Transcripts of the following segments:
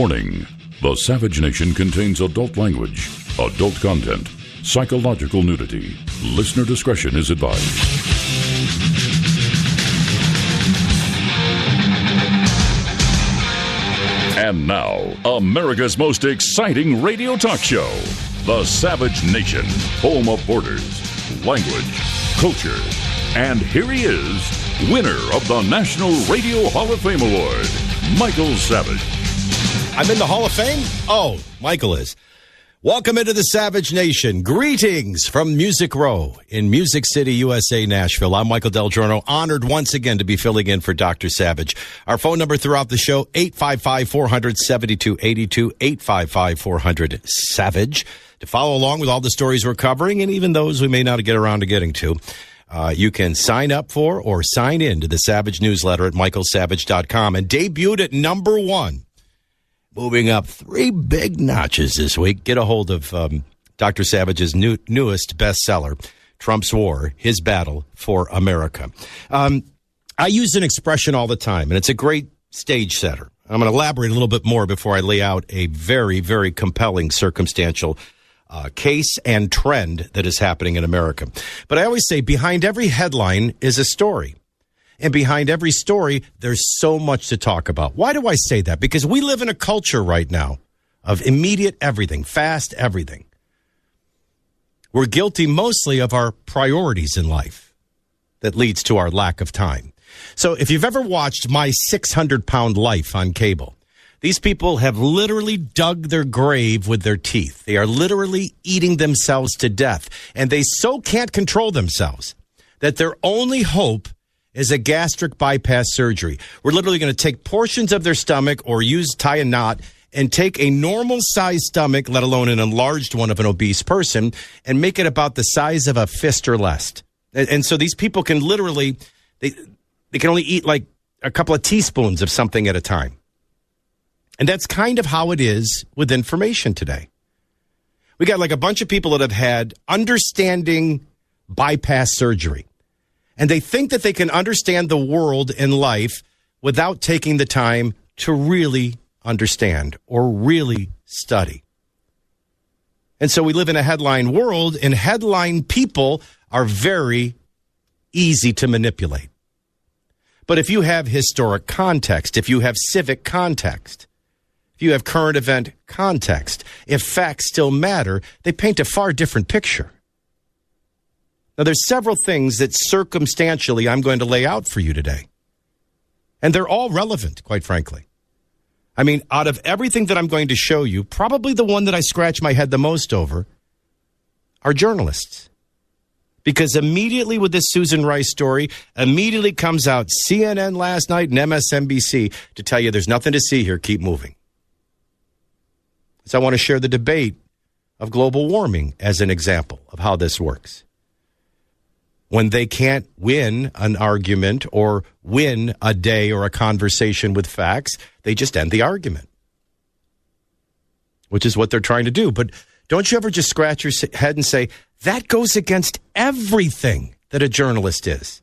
Warning: the Savage Nation contains adult language, adult content, psychological nudity. Listener discretion is advised. And now, America's most exciting radio talk show, The Savage Nation, home of borders, language, culture. And here he is, winner of the National Radio Hall of Fame Award, Michael Savage. I'm in the Hall of Fame? Oh, Michael is. Welcome into the Savage Nation. Greetings from Music Row in Music City, USA, Nashville. I'm Michael Del Giorno, honored once again to be filling in for Dr. Savage. Our phone number throughout the show, 855-400-7282, 855-400-SAVAGE. To follow along with all the stories we're covering, and even those we may not get around to getting to, you can sign up for or sign in to the Savage newsletter at michaelsavage.com. And debuted at number one, moving up 3 big notches this week. Get a hold of Dr. Savage's newest bestseller, Trump's War, His Battle for America. I use an expression all the time, and it's a great stage setter. I'm going to elaborate a little bit more before I lay out a very, very compelling circumstantial case and trend that is happening in America. But I always say behind every headline is a story. And behind every story, there's so much to talk about. Why do I say that? Because we live in a culture right now of immediate everything, fast everything. We're guilty mostly of our priorities in life that leads to our lack of time. So if you've ever watched My 600-Pound Life on cable, these people have literally dug their grave with their teeth. They are literally eating themselves to death. And they so can't control themselves that their only hope is a gastric bypass surgery. We're literally going to take portions of their stomach or tie a knot and take a normal-sized stomach, let alone an enlarged one of an obese person, and make it about the size of a fist or less. And so these people can literally, they can only eat like a couple of teaspoons of something at a time. And that's kind of how it is with information today. We got like a bunch of people that have had understanding bypass surgery. And they think that they can understand the world and life without taking the time to really understand or really study. And so we live in a headline world, and headline people are very easy to manipulate. But if you have historic context, if you have civic context, if you have current event context, if facts still matter, they paint a far different picture. Now, there's several things that circumstantially I'm going to lay out for you today. And they're all relevant, quite frankly. I mean, out of everything that I'm going to show you, probably the one that I scratch my head the most over are journalists. Because immediately with this Susan Rice story, immediately comes out CNN last night and MSNBC to tell you there's nothing to see here, keep moving. So I want to share the debate of global warming as an example of how this works. When they can't win an argument or win a day or a conversation with facts, they just end the argument, which is what they're trying to do. But don't you ever just scratch your head and say, that goes against everything that a journalist is?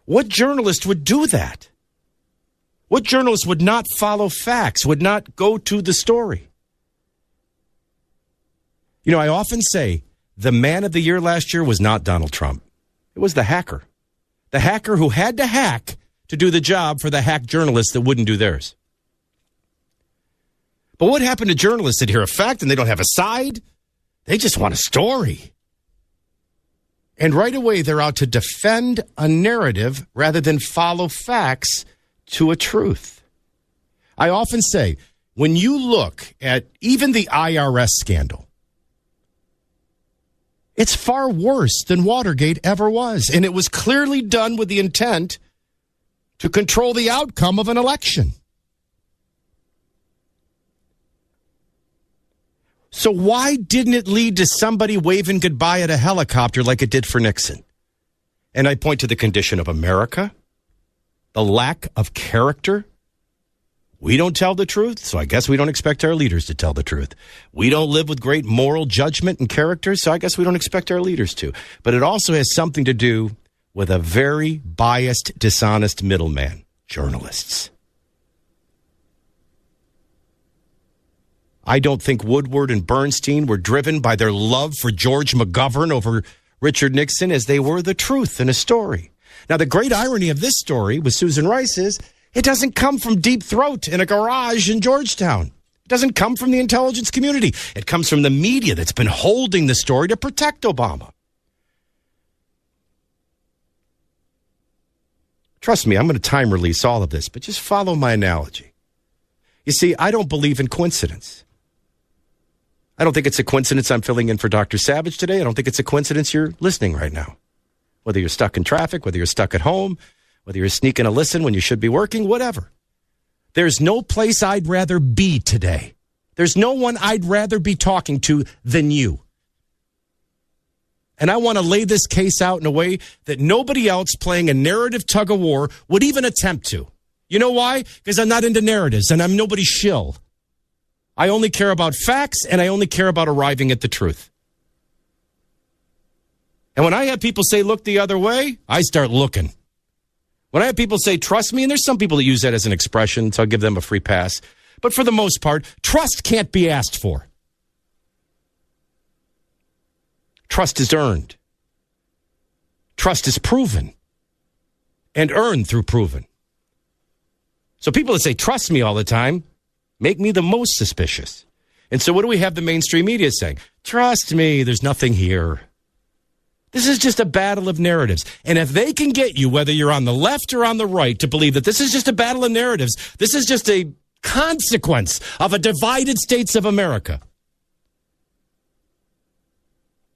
What journalist would do that? What journalist would not follow facts, would not go to the story? You know, I often say the man of the year last year was not Donald Trump. It was the hacker. The hacker who had to hack to do the job for the hack journalists that wouldn't do theirs. But what happened to journalists that hear a fact and they don't have a side? They just want a story. And right away, they're out to defend a narrative rather than follow facts to a truth. I often say, when you look at even the IRS scandal, it's far worse than Watergate ever was. And it was clearly done with the intent to control the outcome of an election. So why didn't it lead to somebody waving goodbye at a helicopter like it did for Nixon? And I point to the condition of America, the lack of character. We don't tell the truth, so I guess we don't expect our leaders to tell the truth. We don't live with great moral judgment and character, so I guess we don't expect our leaders to. But it also has something to do with a very biased, dishonest middleman, journalists. I don't think Woodward and Bernstein were driven by their love for George McGovern over Richard Nixon as they were the truth in a story. Now, the great irony of this story with Susan Rice is it doesn't come from Deep Throat in a garage in Georgetown. It doesn't come from the intelligence community. It comes from the media that's been holding the story to protect Obama. Trust me, I'm going to time release all of this, but just follow my analogy. You see, I don't believe in coincidence. I don't think it's a coincidence I'm filling in for Dr. Savage today. I don't think it's a coincidence you're listening right now. Whether you're stuck in traffic, whether you're stuck at home, whether you're sneaking a listen when you should be working, whatever. There's no place I'd rather be today. There's no one I'd rather be talking to than you. And I want to lay this case out in a way that nobody else playing a narrative tug of war would even attempt to. You know why? Because I'm not into narratives and I'm nobody's shill. I only care about facts, and I only care about arriving at the truth. And when I have people say, look the other way, I start looking. When I have people say, trust me, and there's some people that use that as an expression, so I'll give them a free pass. But for the most part, trust can't be asked for. Trust is earned. Trust is proven. And earned through proven. So people that say, trust me all the time, make me the most suspicious. And so what do we have the mainstream media saying? Trust me, there's nothing here. This is just a battle of narratives. And if they can get you, whether you're on the left or on the right, to believe that this is just a battle of narratives, this is just a consequence of a divided states of America,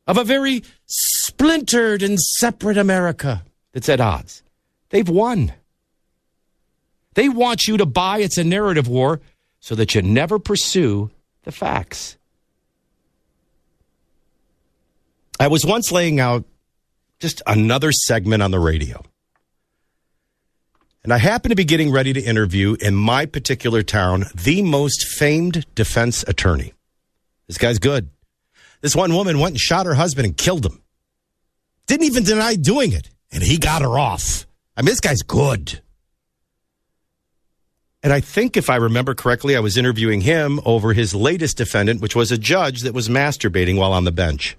of a very splintered and separate America that's at odds, they've won. They want you to buy it's a narrative war so that you never pursue the facts. I was once laying out just another segment on the radio. And I happened to be getting ready to interview in my particular town the most famed defense attorney. This guy's good. This one woman went and shot her husband and killed him. Didn't even deny doing it. And he got her off. I mean, this guy's good. And I think if I remember correctly, I was interviewing him over his latest defendant, which was a judge that was masturbating while on the bench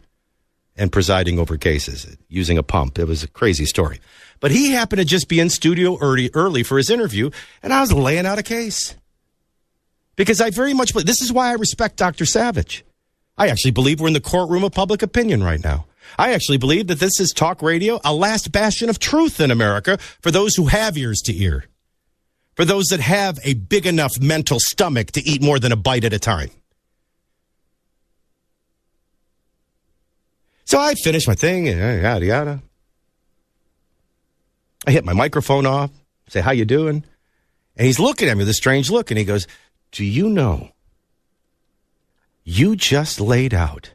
and presiding over cases using a pump. It was a crazy story. But he happened to just be in studio early for his interview, and I was laying out a case. Because I very much believe, this is why I respect Dr. Savage. I actually believe we're in the courtroom of public opinion right now. I actually believe that this is talk radio, a last bastion of truth in America for those who have ears to hear. For those that have a big enough mental stomach to eat more than a bite at a time. So I finished my thing, and yada, yada. I hit my microphone off, say, how you doing? And he's looking at me with a strange look, and he goes, do you know, you just laid out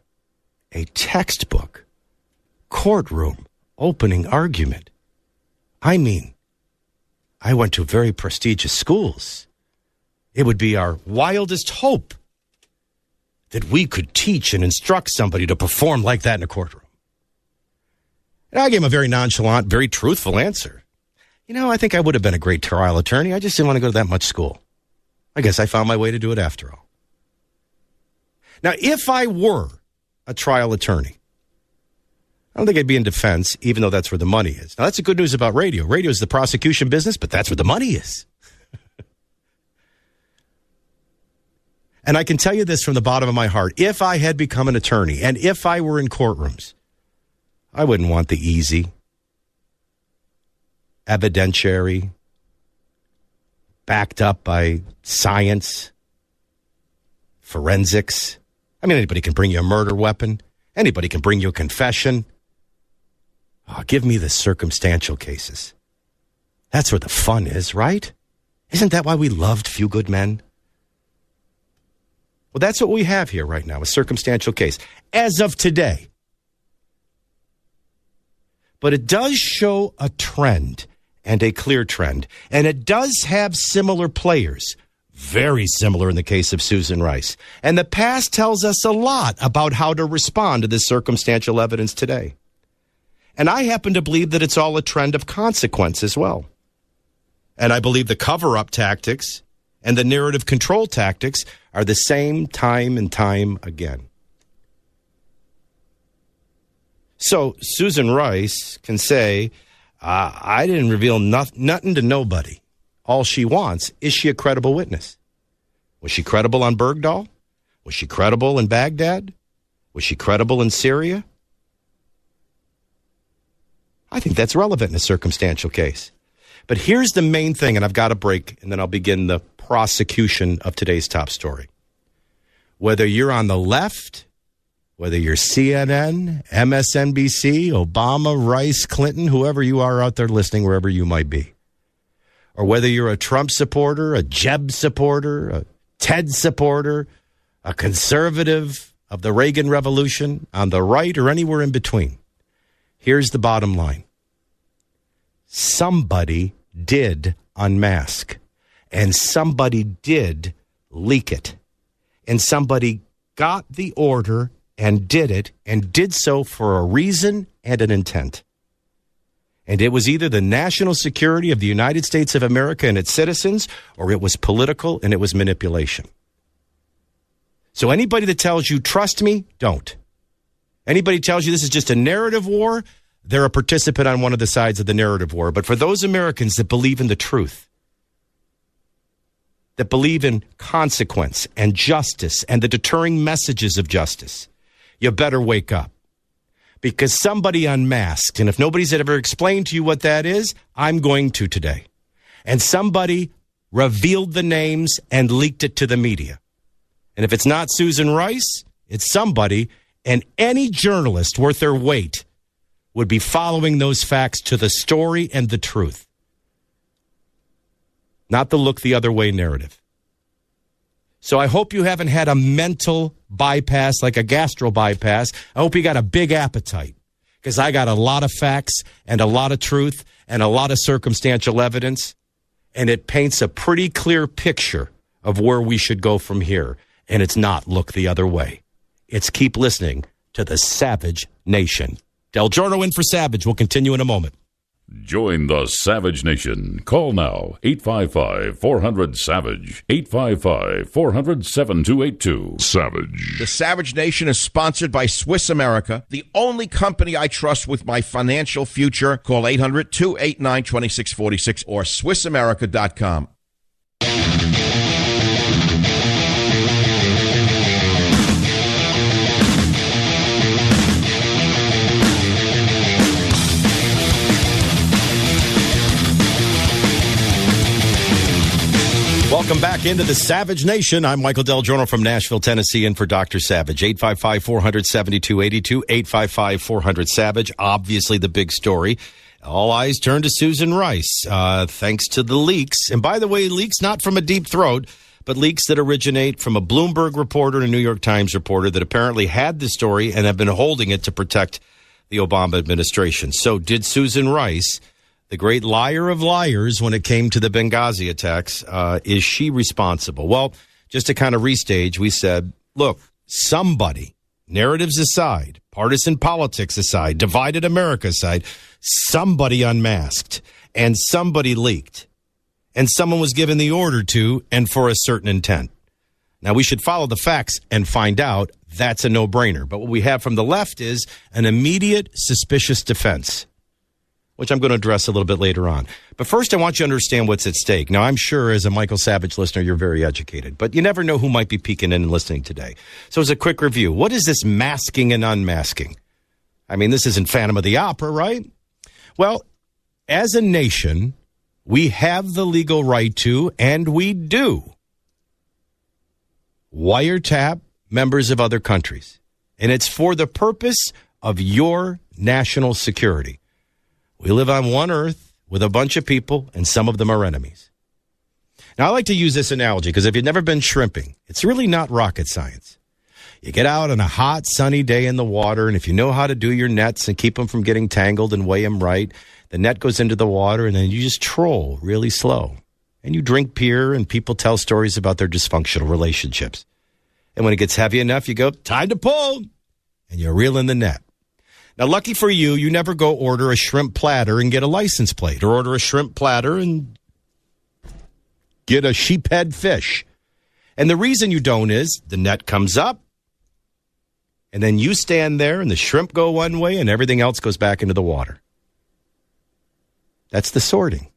a textbook, courtroom, opening argument. I mean, I went to very prestigious schools. It would be our wildest hope that we could teach and instruct somebody to perform like that in a courtroom. And I gave him a very nonchalant, very truthful answer. You know, I think I would have been a great trial attorney. I just didn't want to go to that much school. I guess I found my way to do it after all. Now, if I were a trial attorney, I don't think I'd be in defense, even though that's where the money is. Now, that's the good news about radio. Radio is the prosecution business, but that's where the money is. And I can tell you this from the bottom of my heart. If I had become an attorney, and if I were in courtrooms, I wouldn't want the easy, evidentiary, backed up by science, forensics. I mean, anybody can bring you a murder weapon. Anybody can bring you a confession. Oh, give me the circumstantial cases. That's where the fun is, right? Isn't that why we loved Few Good Men? Well, that's what we have here right now, a circumstantial case, as of today. But it does show a trend, and a clear trend. And it does have similar players, very similar in the case of Susan Rice. And the past tells us a lot about how to respond to this circumstantial evidence today. And I happen to believe that it's all a trend of consequence as well. And I believe the cover-up tactics and the narrative control tactics are the same time and time again. So Susan Rice can say, I didn't reveal nothing to nobody. All she wants, is she a credible witness? Was she credible on Bergdahl? Was she credible in Baghdad? Was she credible in Syria? I think that's relevant in a circumstantial case. But here's the main thing, and I've got a break, and then I'll begin the prosecution of today's top story. Whether you're on the left, whether you're CNN, MSNBC, Obama, Rice, Clinton, whoever you are out there listening, wherever you might be, or whether you're a Trump supporter, a Jeb supporter, a Ted supporter, a conservative of the Reagan Revolution, on the right or anywhere in between, here's the bottom line. Somebody did unmask, and somebody did leak it, and somebody got the order and did it, and did so for a reason and an intent. And it was either the national security of the United States of America and its citizens, or it was political and it was manipulation. So anybody that tells you, trust me, don't. Anybody tells you this is just a narrative war, they're a participant on one of the sides of the narrative war. But for those Americans that believe in the truth, that believe in consequence and justice and the deterring messages of justice, you better wake up. Because somebody unmasked, and if nobody's ever explained to you what that is, I'm going to today. And somebody revealed the names and leaked it to the media. And if it's not Susan Rice, it's somebody, and any journalist worth their weight would be following those facts to the story and the truth. Not the look the other way narrative. So I hope you haven't had a mental bypass, like a gastro bypass. I hope you got a big appetite, because I got a lot of facts and a lot of truth and a lot of circumstantial evidence, and it paints a pretty clear picture of where we should go from here. And it's not look the other way. It's keep listening to the Savage Nation. Del Giorno in for Savage. We'll continue in a moment. Join the Savage Nation. Call now, 855-400-SAVAGE, 855-400-7282. Savage. The Savage Nation is sponsored by Swiss America, the only company I trust with my financial future. Call 800-289-2646 or SwissAmerica.com. Welcome back into the Savage Nation. I'm Michael Del Giorno from Nashville, Tennessee, in for Dr. Savage. 855-400-7282, 855-400-SAVAGE. Obviously the big story. All eyes turn to Susan Rice, thanks to the leaks. And by the way, leaks not from a deep throat, but leaks that originate from a Bloomberg reporter and a New York Times reporter that apparently had the story and have been holding it to protect the Obama administration. So did Susan Rice, the great liar of liars when it came to the Benghazi attacks, is she responsible? Well, just to kind of restage, we said, look, somebody, narratives aside, partisan politics aside, divided America aside, somebody unmasked and somebody leaked and someone was given the order to and for a certain intent. Now, we should follow the facts and find out. That's a no-brainer. But what we have from the left is an immediate suspicious defense, which I'm going to address a little bit later on. But first, I want you to understand what's at stake. Now, I'm sure as a Michael Savage listener, you're very educated, but you never know who might be peeking in and listening today. So as a quick review, what is this masking and unmasking? I mean, this isn't Phantom of the Opera, right? Well, as a nation, we have the legal right to, and we do, wiretap members of other countries. And it's for the purpose of your national security. We live on one earth with a bunch of people, and some of them are enemies. Now, I like to use this analogy because if you've never been shrimping, it's really not rocket science. You get out on a hot, sunny day in the water, and if you know how to do your nets and keep them from getting tangled and weigh them right, the net goes into the water, and then you just troll really slow. And you drink beer, and people tell stories about their dysfunctional relationships. And when it gets heavy enough, you go, time to pull, and you reel in the net. Now, lucky for you, you never go order a shrimp platter and get a license plate, or order a shrimp platter and get a sheephead fish. And the reason you don't is the net comes up, and then you stand there, and the shrimp go one way, and everything else goes back into the water. That's the sorting.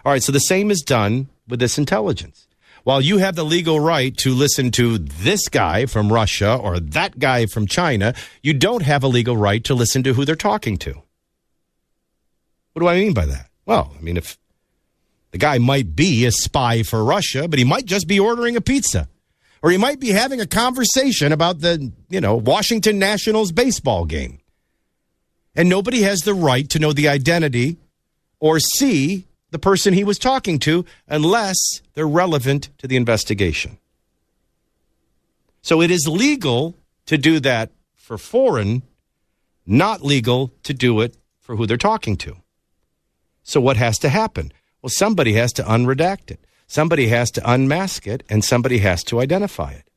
All right, so the same is done with this intelligence. While you have the legal right to listen to this guy from Russia or that guy from China, you don't have a legal right to listen to who they're talking to. What do I mean by that? Well, I mean, if the guy might be a spy for Russia, but he might just be ordering a pizza. Or he might be having a conversation about the, Washington Nationals baseball game. And nobody has the right to know the identity or see the person he was talking to unless they're relevant to the investigation. So it is legal to do that for foreign, not legal to do it for who they're talking to. So what has to happen? Well, somebody has to unredact it. Somebody has to unmask it, and somebody has to identify it.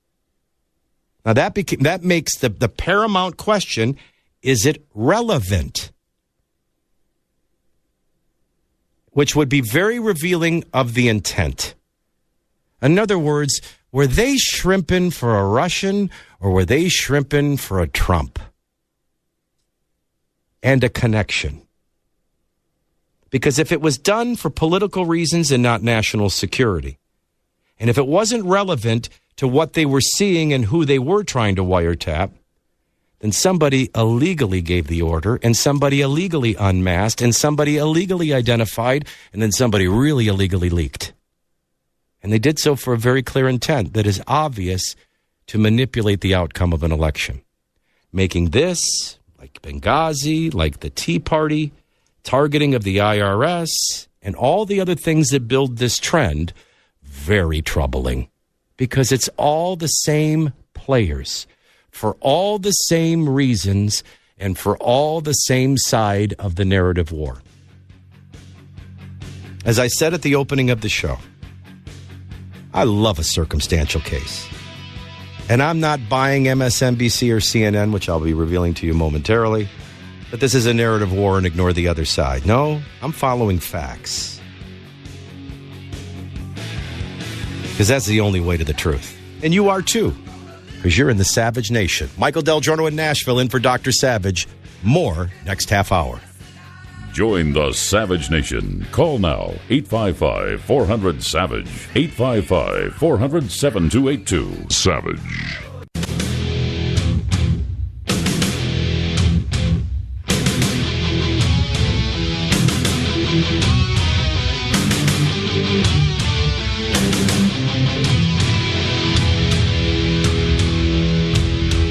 Now, that makes the paramount question, is it relevant? Which would be very revealing of the intent. In other words, were they shrimping for a Russian, or were they shrimping for a Trump? And a connection. Because if it was done for political reasons and not national security, and if it wasn't relevant to what they were seeing and who they were trying to wiretap, then somebody illegally gave the order, and somebody illegally unmasked, and somebody illegally identified, and then somebody really illegally leaked. And they did so for a very clear intent that is obvious to manipulate the outcome of an election, making this, like Benghazi, like the Tea Party, targeting of the IRS, and all the other things that build this trend, very troubling. Because it's all the same players, for all the same reasons, and for all the same side of the narrative war. As I said at the opening of the show, I love a circumstantial case. And I'm not buying MSNBC or CNN, which I'll be revealing to you momentarily, that this is a narrative war and ignore the other side. No, I'm following facts. Because that's the only way to the truth. And you are too, because you're in the Savage Nation. Michael Del Giorno in Nashville in for Dr. Savage. More next half hour. Join the Savage Nation. Call now, 855-400-SAVAGE, 855-400-7282. Savage.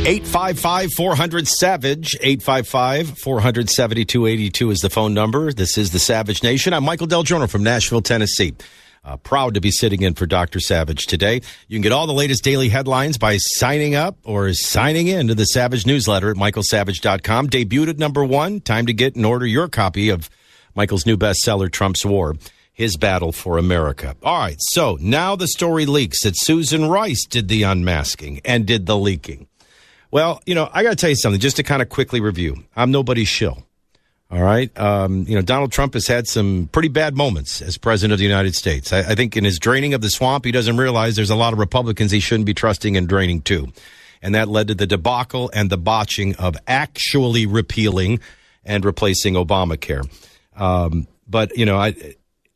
Eight 855-400-SAVAGE, 855-400-7282 is the phone number. This is the Savage Nation. I'm Michael Del Giorno from Nashville, Tennessee. Proud to be sitting in for Dr. Savage today. You can get all the latest daily headlines by signing up or signing in to the Savage newsletter at michaelsavage.com. Debuted at #1. Time to get and order your copy of Michael's new bestseller, Trump's War, His Battle for America. All right, so now the story leaks that Susan Rice did the unmasking and did the leaking. Well, I got to tell you something, just to kind of quickly review. I'm nobody's shill, all right? Donald Trump has had some pretty bad moments as president of the United States. I think in his draining of the swamp, he doesn't realize there's a lot of Republicans he shouldn't be trusting and draining too. And that led to the debacle and the botching of actually repealing and replacing Obamacare.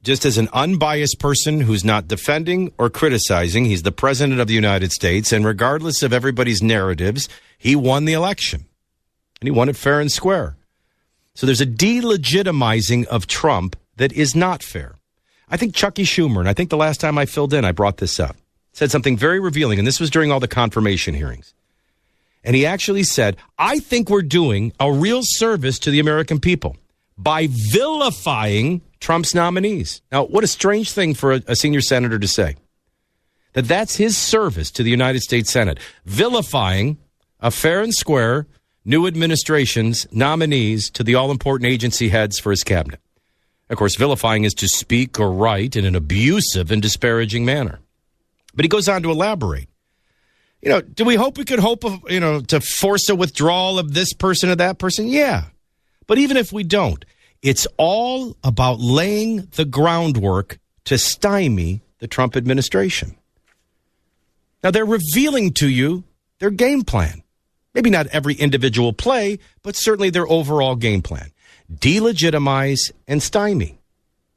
Just as an unbiased person who's not defending or criticizing, he's the president of the United States, and regardless of everybody's narratives, he won the election. And he won it fair and square. So there's a delegitimizing of Trump that is not fair. I think Chucky Schumer, and I think the last time I filled in, I brought this up, said something very revealing, and this was during all the confirmation hearings. And he actually said, I think we're doing a real service to the American people by vilifying Trump's nominees. Now, what a strange thing for a senior senator to say. That's his service to the United States Senate, vilifying a fair and square new administration's nominees to the all-important agency heads for his cabinet. Of course, vilifying is to speak or write in an abusive and disparaging manner. But he goes on to elaborate. Do we hope we could hope of, to force a withdrawal of this person or that person? Yeah. But even if we don't, it's all about laying the groundwork to stymie the Trump administration. Now, they're revealing to you their game plan. Maybe not every individual play, but certainly their overall game plan. Delegitimize and stymie.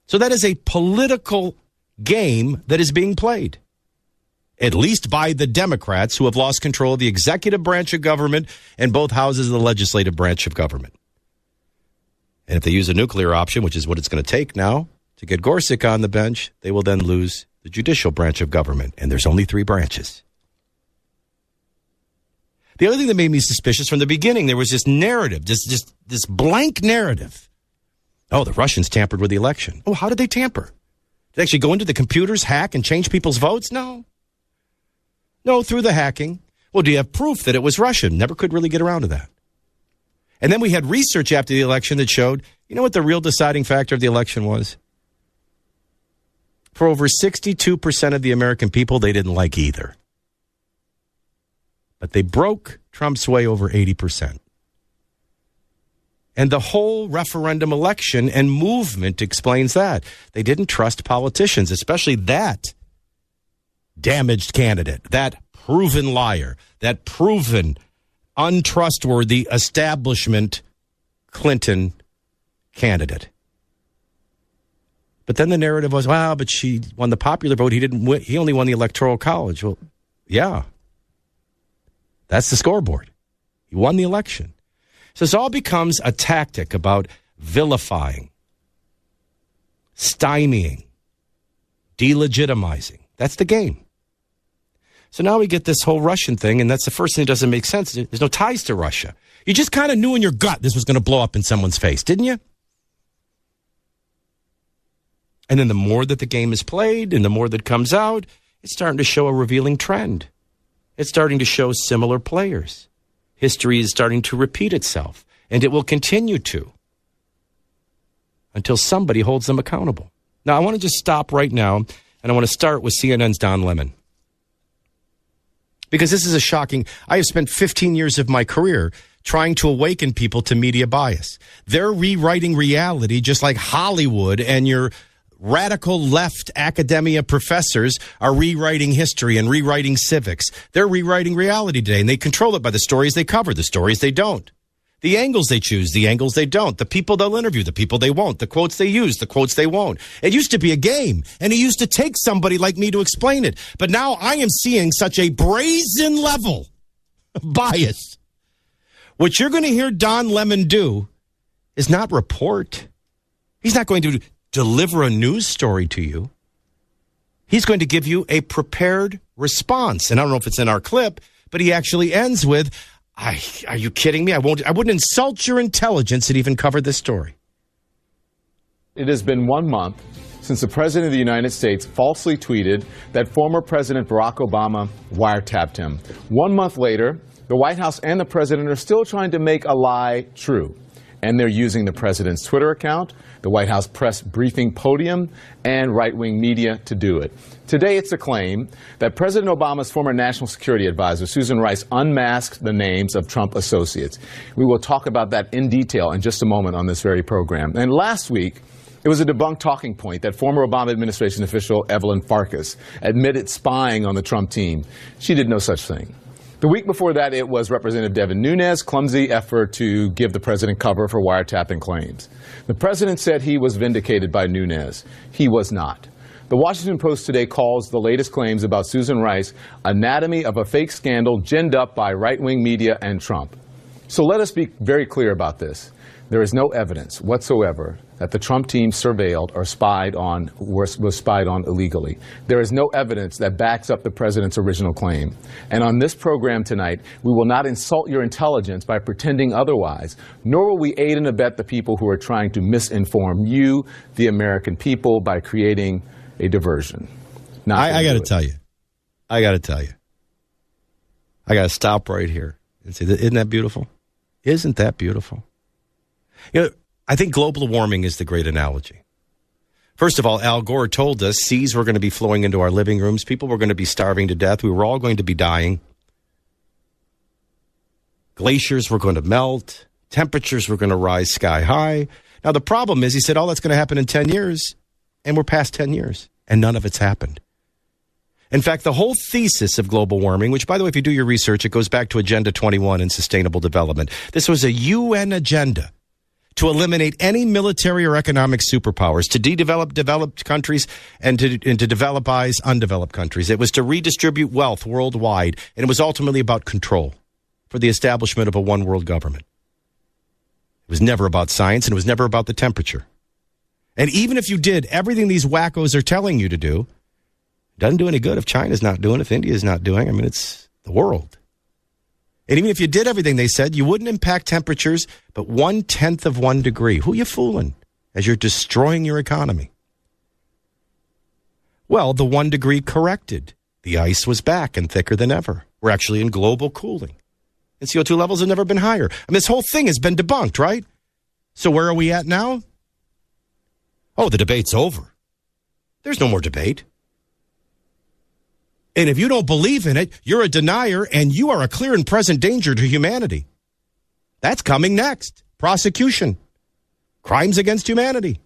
So that is a political game that is being played, at least by the Democrats, who have lost control of the executive branch of government and both houses of the legislative branch of government. And if they use a nuclear option, which is what it's going to take now to get Gorsuch on the bench, they will then lose the judicial branch of government. And there's only 3 branches. The other thing that made me suspicious from the beginning, there was this narrative, just this blank narrative. Oh, the Russians tampered with the election. Oh, how did they tamper? Did they actually go into the computers, hack, and change people's votes? No, through the hacking. Well, do you have proof that it was Russian? Never could really get around to that. And then we had research after the election that showed, you know what the real deciding factor of the election was? For over 62% of the American people, they didn't like either. But they broke Trump's way over 80%. And the whole referendum election and movement explains that. They didn't trust politicians, especially that damaged candidate, that proven liar, that proven untrustworthy establishment Clinton candidate. But then the narrative was, wow, but she won the popular vote. He didn't win. He only won the Electoral College. Well, yeah. That's the scoreboard. He won the election. So this all becomes a tactic about vilifying, stymieing, delegitimizing. That's the game. So now we get this whole Russian thing, and that's the first thing that doesn't make sense. There's no ties to Russia. You just kind of knew in your gut this was going to blow up in someone's face, didn't you? And then the more that the game is played and the more that comes out, it's starting to show a revealing trend. It's starting to show similar players. History is starting to repeat itself, and it will continue to until somebody holds them accountable. Now, I want to just stop right now, and I want to start with CNN's Don Lemon. Because this is a shocking... I have spent 15 years of my career trying to awaken people to media bias. They're rewriting reality just like Hollywood and your radical left academia professors are rewriting history and rewriting civics. They're rewriting reality today, and they control it by the stories they cover, the stories they don't. The angles they choose, the angles they don't. The people they'll interview, the people they won't. The quotes they use, the quotes they won't. It used to be a game, and it used to take somebody like me to explain it. But now I am seeing such a brazen level of bias. What you're going to hear Don Lemon do is not report. He's not going to deliver a news story to you. He's going to give you a prepared response. And I don't know if it's in our clip, but he actually ends with, are you kidding me? I wouldn't insult your intelligence and even cover this story. It has been 1 month since the President of the United States falsely tweeted that former President Barack Obama wiretapped him. 1 month later, the White House and the President are still trying to make a lie true. And they're using the President's Twitter account, the White House press briefing podium, and right-wing media to do it. Today, it's a claim that President Obama's former National Security Advisor, Susan Rice, unmasked the names of Trump associates. We will talk about that in detail in just a moment on this very program. And last week, it was a debunked talking point that former Obama administration official Evelyn Farkas admitted spying on the Trump team. She did no such thing. The week before that, it was Representative Devin Nunes' clumsy effort to give the president cover for wiretapping claims. The president said he was vindicated by Nunes. He was not. The Washington Post today calls the latest claims about Susan Rice anatomy of a fake scandal ginned up by right-wing media and Trump. So let us be very clear about this. There is no evidence whatsoever that the Trump team surveilled or was spied on illegally. There is no evidence that backs up the president's original claim. And on this program tonight, we will not insult your intelligence by pretending otherwise, nor will we aid and abet the people who are trying to misinform you, the American people, by creating a diversion. I got to tell you. I got to stop right here and say, isn't that beautiful? Isn't that beautiful? You know, I think global warming is the great analogy. First of all, Al Gore told us seas were going to be flowing into our living rooms. People were going to be starving to death. We were all going to be dying. Glaciers were going to melt. Temperatures were going to rise sky high. Now, the problem is, he said, that's going to happen in 10 years. And we're past 10 years. And none of it's happened. In fact, the whole thesis of global warming, which, by the way, if you do your research, it goes back to Agenda 21 and Sustainable Development. This was a UN agenda to eliminate any military or economic superpowers, to de-develop developed countries and to developize undeveloped countries. It was to redistribute wealth worldwide, and it was ultimately about control for the establishment of a one-world government. It was never about science, and it was never about the temperature. And even if you did everything these wackos are telling you to do, it doesn't do any good if China's not doing it, if India's not doing it. I mean, it's the world. And even if you did everything they said, you wouldn't impact temperatures but 1/10 of 1 degree. Who are you fooling as you're destroying your economy? Well, the 1 degree corrected. The ice was back and thicker than ever. We're actually in global cooling. And CO2 levels have never been higher. I mean, this whole thing has been debunked, right? So where are we at now? Oh, the debate's over. There's no more debate. And if you don't believe in it, you're a denier and you are a clear and present danger to humanity. That's coming next. Prosecution. Crimes against humanity.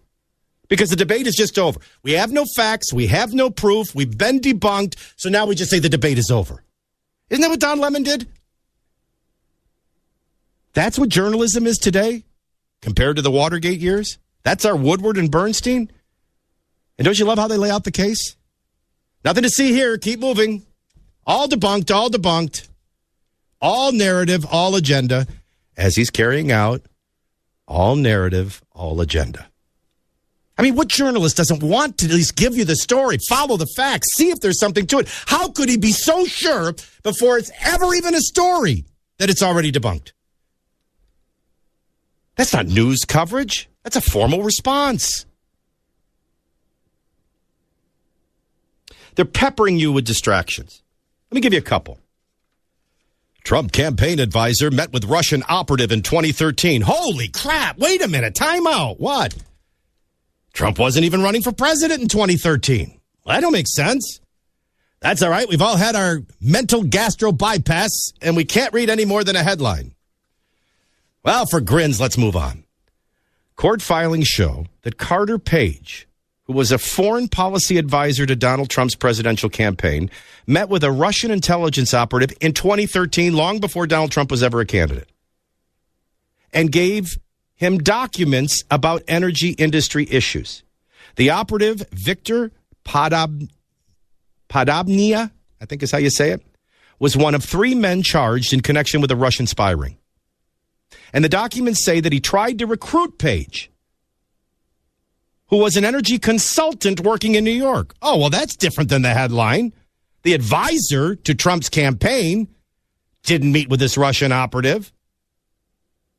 Because the debate is just over. We have no facts. We have no proof. We've been debunked. So now we just say the debate is over. Isn't that what Don Lemon did? That's what journalism is today compared to the Watergate years. That's our Woodward and Bernstein. And don't you love how they lay out the case? Nothing to see here. Keep moving. All debunked, all debunked. All narrative, all agenda. As he's carrying out all narrative, all agenda. I mean, what journalist doesn't want to at least give you the story, follow the facts, see if there's something to it? How could he be so sure before it's ever even a story that it's already debunked? That's not news coverage. That's a formal response. They're peppering you with distractions. Let me give you a couple. Trump campaign advisor met with Russian operative in 2013. Holy crap. Wait a minute. Time out. What? Trump wasn't even running for president in 2013. Well, that don't make sense. That's all right. We've all had our mental gastro bypass, and we can't read any more than a headline. Well, for grins, let's move on. Court filings show that Carter Page, who was a foreign policy advisor to Donald Trump's presidential campaign, met with a Russian intelligence operative in 2013, long before Donald Trump was ever a candidate, and gave him documents about energy industry issues. The operative, Victor Podobnia, I think is how you say it, was one of 3 men charged in connection with a Russian spy ring. And the documents say that he tried to recruit Page, who was an energy consultant working in New York. Oh, well, that's different than the headline. The advisor to Trump's campaign didn't meet with this Russian operative.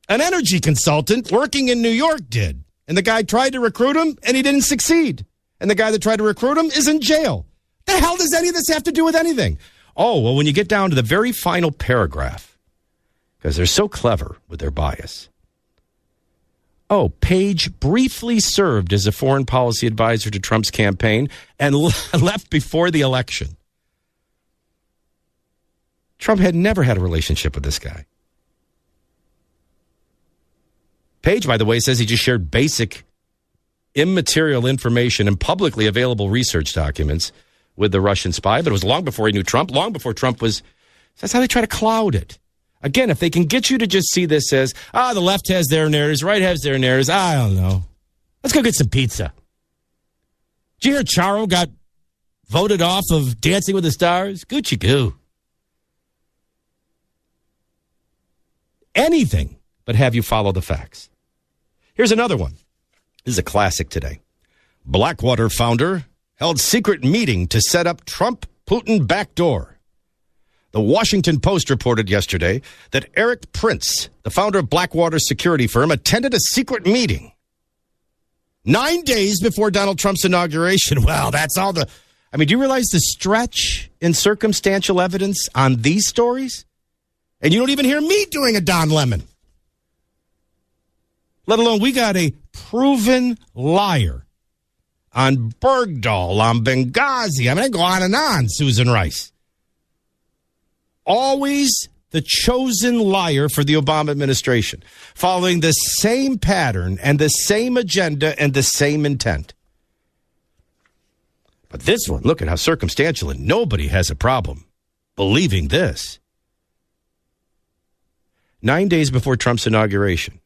An energy consultant working in New York did. And the guy tried to recruit him, and he didn't succeed. And the guy that tried to recruit him is in jail. The hell does any of this have to do with anything? Oh, well, when you get down to the very final paragraph, because they're so clever with their bias. Oh, Page briefly served as a foreign policy advisor to Trump's campaign and left before the election. Trump had never had a relationship with this guy. Page, by the way, says he just shared basic immaterial information and publicly available research documents with the Russian spy, but it was long before he knew Trump, long before Trump was... That's how they try to cloud it. Again, if they can get you to just see this as, the left has their narratives, right has their narratives, I don't know. Let's go get some pizza. Did you hear Charo got voted off of Dancing with the Stars? Gucci goo. Anything but have you follow the facts. Here's another one. This is a classic today. Blackwater founder held secret meeting to set up Trump-Putin backdoor. The Washington Post reported yesterday that Eric Prince, the founder of Blackwater security firm, attended a secret meeting 9 days before Donald Trump's inauguration. Well, that's all the... I mean, do you realize the stretch in circumstantial evidence on these stories? And you don't even hear me doing a Don Lemon. Let alone we got a proven liar on Bergdahl, on Benghazi. I mean, I go on and on, Susan Rice. Always the chosen liar for the Obama administration, following the same pattern and the same agenda and the same intent. But this one, look at how circumstantial, and nobody has a problem believing this. 9 days before Trump's inauguration,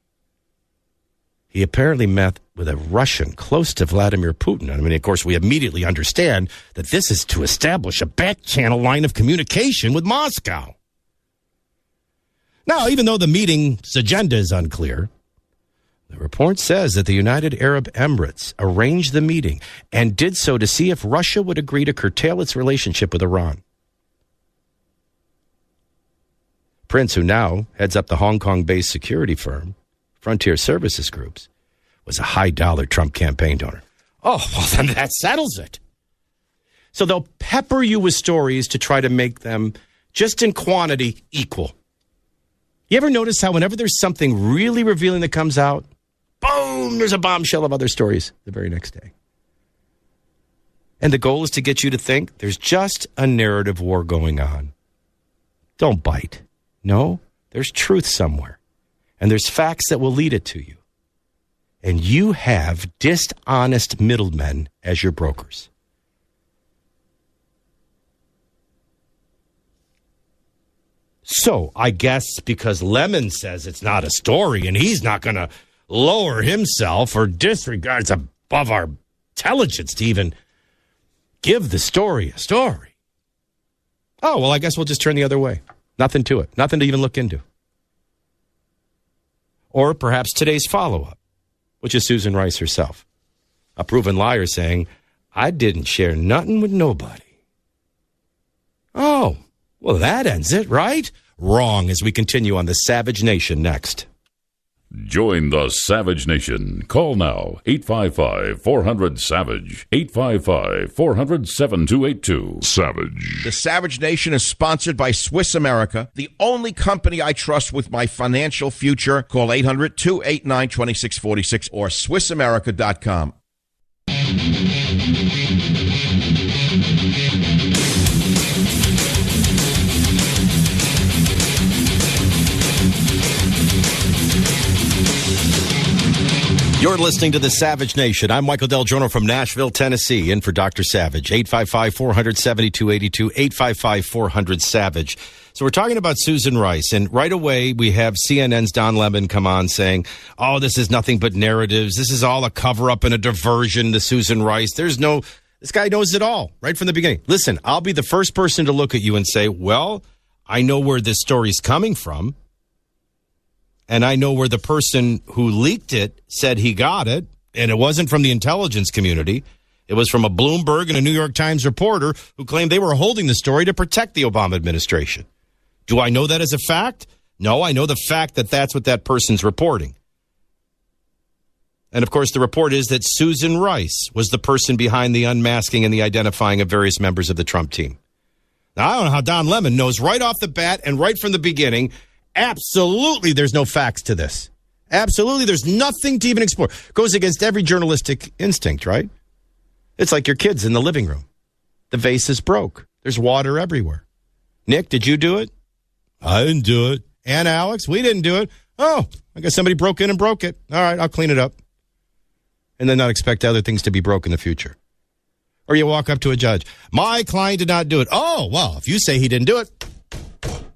he apparently met with a Russian close to Vladimir Putin. I mean, of course, we immediately understand that this is to establish a back-channel line of communication with Moscow. Now, even though the meeting's agenda is unclear, the report says that the United Arab Emirates arranged the meeting and did so to see if Russia would agree to curtail its relationship with Iran. Prince, who now heads up the Hong Kong-based security firm, Frontier Services Groups, was a high-dollar Trump campaign donor. Oh, well, then that settles it. So they'll pepper you with stories to try to make them, just in quantity, equal. You ever notice how whenever there's something really revealing that comes out, boom, there's a bombshell of other stories the very next day? And the goal is to get you to think there's just a narrative war going on. Don't bite. No, there's truth somewhere. And there's facts that will lead it to you. And you have dishonest middlemen as your brokers. So I guess because Lemon says it's not a story and he's not going to lower himself or disregard, it's above our intelligence to even give the story a story. Oh, well, I guess we'll just turn the other way. Nothing to it. Nothing to even look into. Or perhaps today's follow-up, which is Susan Rice herself, a proven liar saying, I didn't share nothing with nobody. Oh, well, that ends it, right? Wrong, as we continue on the Savage Nation next. Join the Savage Nation. Call now, 855-400-SAVAGE, 855-400-7282. Savage. The Savage Nation is sponsored by Swiss America, the only company I trust with my financial future. Call 800-289-2646 or SwissAmerica.com. You're listening to the Savage Nation. I'm Michael Del Giorno from Nashville, Tennessee, in for Dr. Savage. 855-400-7282, 855-400-SAVAGE. So we're talking about Susan Rice, and right away we have CNN's Don Lemon come on saying, oh, this is nothing but narratives. This is all a cover-up and a diversion to Susan Rice. This guy knows it all right from the beginning. Listen, I'll be the first person to look at you and say, well, I know where this story's coming from. And I know where the person who leaked it said he got it, and it wasn't from the intelligence community. It was from a Bloomberg and a New York Times reporter who claimed they were holding the story to protect the Obama administration. Do I know that as a fact? No, I know the fact that that's what that person's reporting. And, of course, the report is that Susan Rice was the person behind the unmasking and the identifying of various members of the Trump team. Now, I don't know how Don Lemon knows right off the bat and right from the beginning, absolutely there's no facts to this. Absolutely there's nothing to even explore. Goes against every journalistic instinct, right? It's like your kids in the living room. The vase is broke. There's water everywhere. Nick, did you do it? I didn't do it. And Alex, we didn't do it. Oh, I guess somebody broke in and broke it. All right, I'll clean it up. And then not expect other things to be broke in the future. Or you walk up to a judge. My client did not do it. Oh, well, if you say he didn't do it,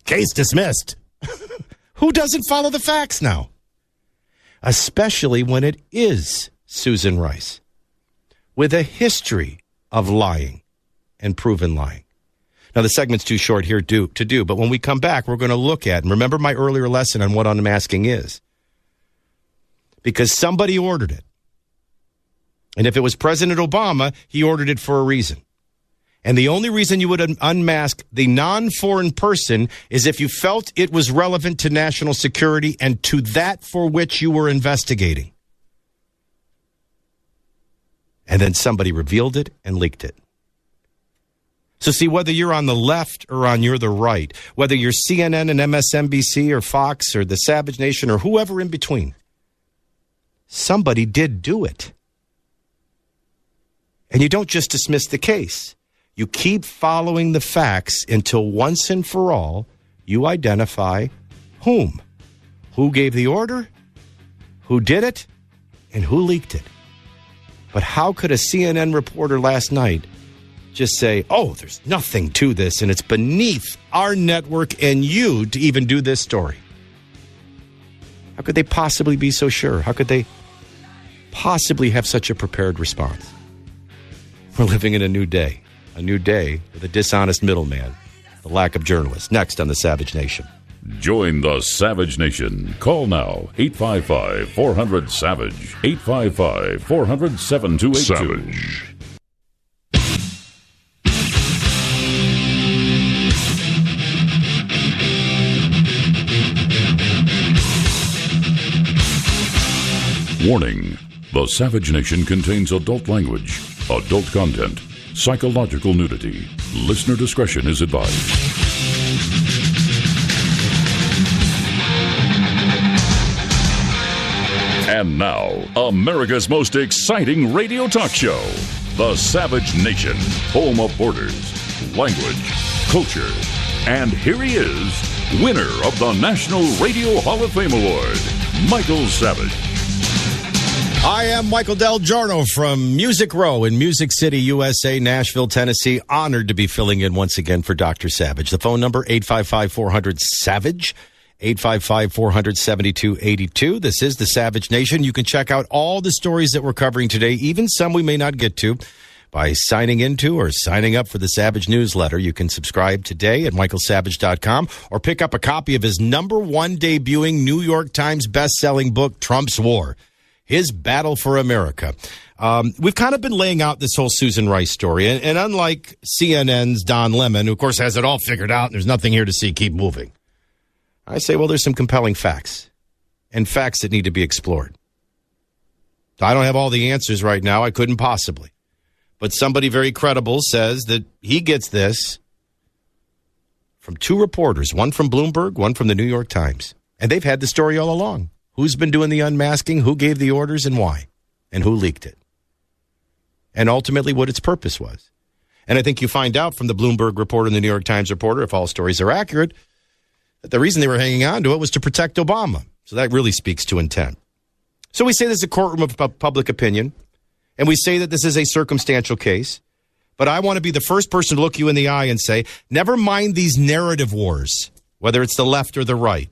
case dismissed. Who doesn't follow the facts now? Especially when it is Susan Rice, with a history of lying and proven lying. Now, the segment's too short here to do, but when we come back, we're going to look at, and remember my earlier lesson on what unmasking is. Because somebody ordered it. And if it was President Obama, he ordered it for a reason. And the only reason you would unmask the non-foreign person is if you felt it was relevant to national security and to that for which you were investigating. And then somebody revealed it and leaked it. So see, whether you're on the left or you're the right, whether you're CNN and MSNBC or Fox or the Savage Nation or whoever in between, somebody did do it. And you don't just dismiss the case. You keep following the facts until once and for all, you identify whom, who gave the order, who did it, and who leaked it. But how could a CNN reporter last night just say, oh, there's nothing to this, and it's beneath our network and you to even do this story? How could they possibly be so sure? How could they possibly have such a prepared response? We're living in a new day with a dishonest middleman, the lack of journalists. Next on the Savage Nation. Join the Savage Nation. Call now, 855-400-SAVAGE, 855-400-7282. Savage. Warning, the Savage Nation contains adult language, adult content, psychological nudity. Listener discretion is advised. And now, America's most exciting radio talk show, The Savage Nation, home of borders, language, culture. And here he is, winner of the National Radio Hall of Fame Award, Michael Savage. I am Michael Del Giorno from Music Row in Music City, USA, Nashville, Tennessee. Honored to be filling in once again for Dr. Savage. The phone number, 855-400-SAVAGE, 855-400-7282. This is the Savage Nation. You can check out all the stories that we're covering today, even some we may not get to, by signing into or signing up for the Savage newsletter. You can subscribe today at michaelsavage.com or pick up a copy of his #1 debuting New York Times best-selling book, Trump's War. His Battle for America. We've kind of been laying out this whole Susan Rice story. And unlike CNN's Don Lemon, who, of course, has it all figured out and there's nothing here to see, keep moving, I say, well, there's some compelling facts and facts that need to be explored. I don't have all the answers right now. I couldn't possibly. But somebody very credible says that he gets this from two reporters, one from Bloomberg, one from the New York Times. And they've had the story all along. Who's been doing the unmasking, who gave the orders, and why, and who leaked it, and ultimately what its purpose was. And I think you find out from the Bloomberg reporter and the New York Times reporter, if all stories are accurate, that the reason they were hanging on to it was to protect Obama. So that really speaks to intent. So we say this is a courtroom of public opinion, and we say that this is a circumstantial case, but I want to be the first person to look you in the eye and say, never mind these narrative wars, whether it's the left or the right.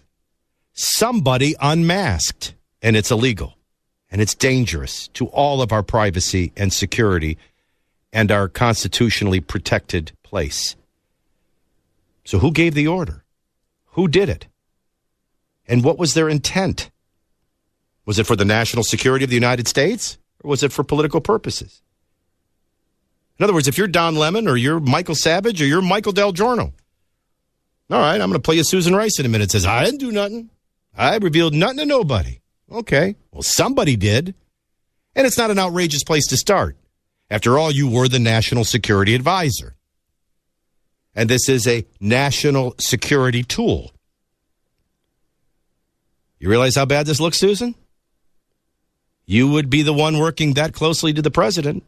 Somebody unmasked, and it's illegal, and it's dangerous to all of our privacy and security and our constitutionally protected place. So who gave the order? Who did it? And what was their intent? Was it for the national security of the United States, or was it for political purposes? In other words, if you're Don Lemon, or you're Michael Savage, or you're Michael Del Giorno, all right, I'm going to play you Susan Rice in a minute. It says, I didn't do nothing. I revealed nothing to nobody. Okay, well, somebody did. And it's not an outrageous place to start. After all, you were the national security advisor. And this is a national security tool. You realize how bad this looks, Susan? You would be the one working that closely to the president.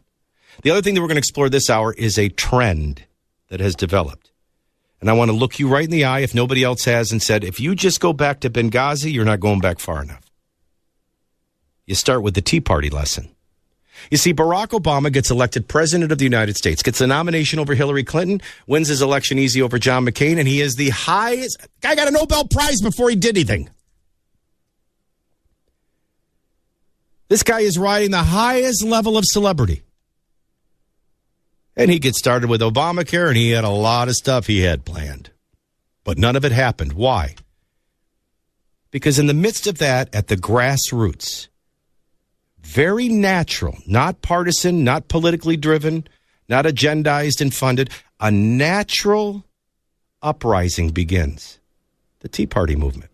The other thing that we're going to explore this hour is a trend that has developed. And I want to look you right in the eye, if nobody else has, and said, if you just go back to Benghazi, you're not going back far enough. You start with the Tea Party lesson. You see, Barack Obama gets elected president of the United States, gets a nomination over Hillary Clinton, wins his election easy over John McCain, and he is the highest. Guy got a Nobel Prize before he did anything. This guy is riding the highest level of celebrity. And he gets started with Obamacare, and he had a lot of stuff he had planned. But none of it happened. Why? Because in the midst of that, at the grassroots, very natural, not partisan, not politically driven, not agendized and funded, a natural uprising begins. The Tea Party movement.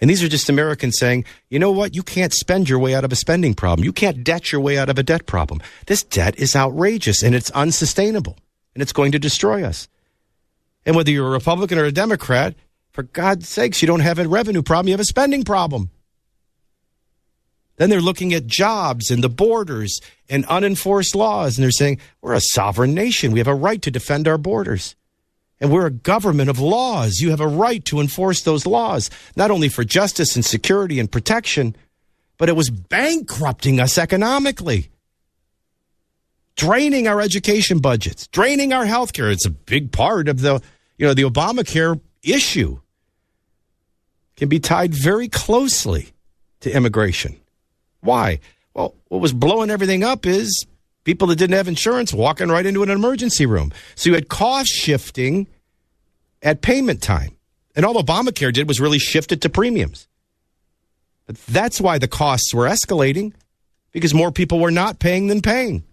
And these are just Americans saying, you know what? You can't spend your way out of a spending problem. You can't debt your way out of a debt problem. This debt is outrageous, and it's unsustainable, and it's going to destroy us. And whether you're a Republican or a Democrat, for God's sakes, you don't have a revenue problem. You have a spending problem. Then they're looking at jobs and the borders and unenforced laws, and they're saying, we're a sovereign nation. We have a right to defend our borders. And we're a government of laws. You have a right to enforce those laws, not only for justice and security and protection, but it was bankrupting us economically. draining our education budgets, draining our health care. It's a big part of the Obamacare issue. Can be tied very closely to immigration. Why? Well, what was blowing everything up is people that didn't have insurance walking right into an emergency room. So you had cost shifting at payment time. And all Obamacare did was really shift it to premiums. But that's why the costs were escalating, because more people were not paying than paying.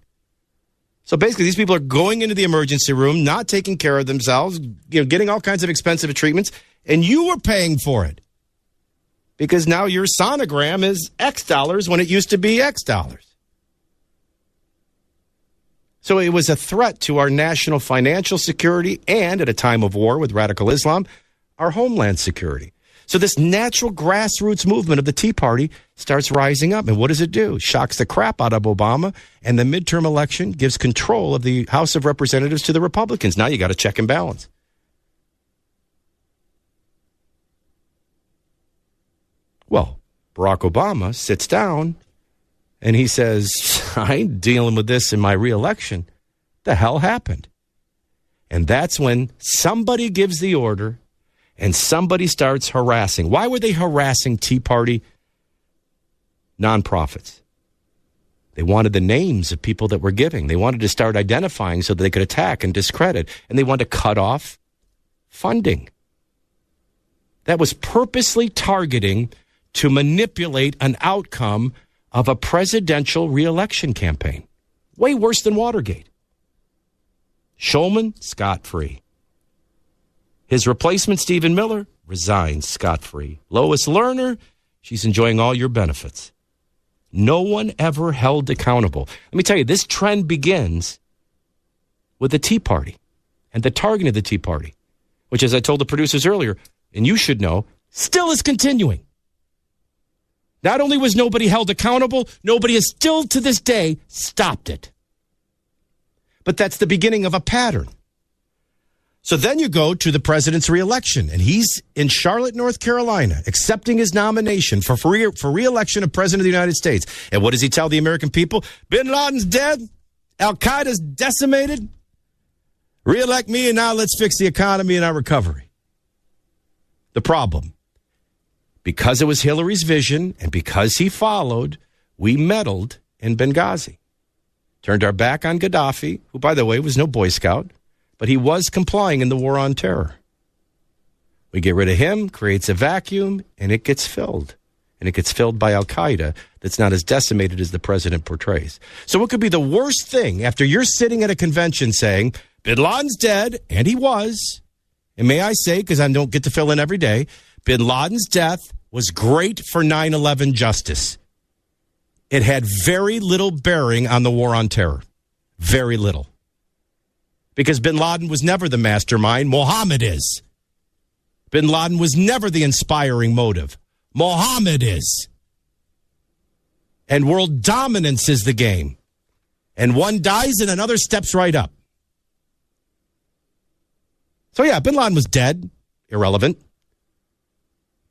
So basically, these people are going into the emergency room, not taking care of themselves, getting all kinds of expensive treatments, and you were paying for it. Because now your sonogram is X dollars when it used to be X dollars. So it was a threat to our national financial security and, at a time of war with radical Islam, our homeland security. So this natural grassroots movement of the Tea Party starts rising up. And what does it do? Shocks the crap out of Obama, and the midterm election gives control of the House of Representatives to the Republicans. Now you got a check and balance. Well, Barack Obama sits down and he says, I ain't dealing with this in my reelection. The hell happened? And that's when somebody gives the order and somebody starts harassing. Why were they harassing Tea Party nonprofits? They wanted the names of people that were giving. They wanted to start identifying so that they could attack and discredit. And they wanted to cut off funding. That was purposely targeting to manipulate an outcome of a presidential reelection campaign. Way worse than Watergate. Shulman, scot-free. His replacement, Stephen Miller, resigns scot-free. Lois Lerner, she's enjoying all your benefits. No one ever held accountable. Let me tell you, this trend begins with the Tea Party and the targeting of the Tea Party, which, as I told the producers earlier, and you should know, still is continuing. Not only was nobody held accountable, nobody has still to this day stopped it. But that's the beginning of a pattern. So then you go to the president's reelection, and he's in Charlotte, North Carolina, accepting his nomination for reelection of president of the United States. And what does he tell the American people? Bin Laden's dead. Al-Qaeda's decimated. Reelect me, and now let's fix the economy and our recovery. The problem, because it was Hillary's vision and because he followed, we meddled in Benghazi. Turned our back on Gaddafi, who, by the way, was no Boy Scout, but he was complying in the war on terror. We get rid of him, creates a vacuum, and it gets filled. And it gets filled by Al-Qaeda that's not as decimated as the president portrays. So what could be the worst thing after you're sitting at a convention saying, Bin Laden's dead, and he was, and may I say, because I don't get to fill in every day, Bin Laden's death was great for 9/11 justice. It had very little bearing on the war on terror. Very little. Because Bin Laden was never the mastermind. Mohammed is. Bin Laden was never the inspiring motive. Mohammed is. And world dominance is the game. And one dies and another steps right up. So yeah, Bin Laden was dead. Irrelevant.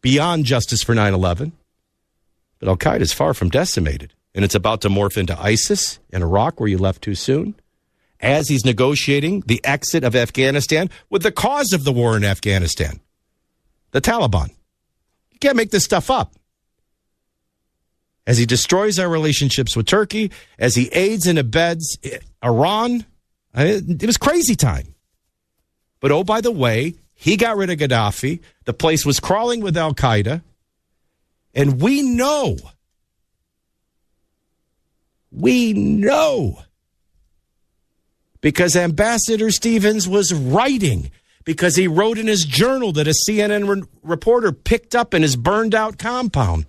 Beyond justice for 9/11. But Al-Qaeda is far from decimated. And it's about to morph into ISIS in Iraq, where you left too soon, as he's negotiating the exit of Afghanistan with the cause of the war in Afghanistan, the Taliban. You can't make this stuff up. As he destroys our relationships with Turkey, as he aids and abets Iran, it was crazy time. But oh, by the way, he got rid of Gaddafi. The place was crawling with Al-Qaeda. And we know, because Ambassador Stevens was writing, because he wrote in his journal that a CNN reporter picked up in his burned out compound.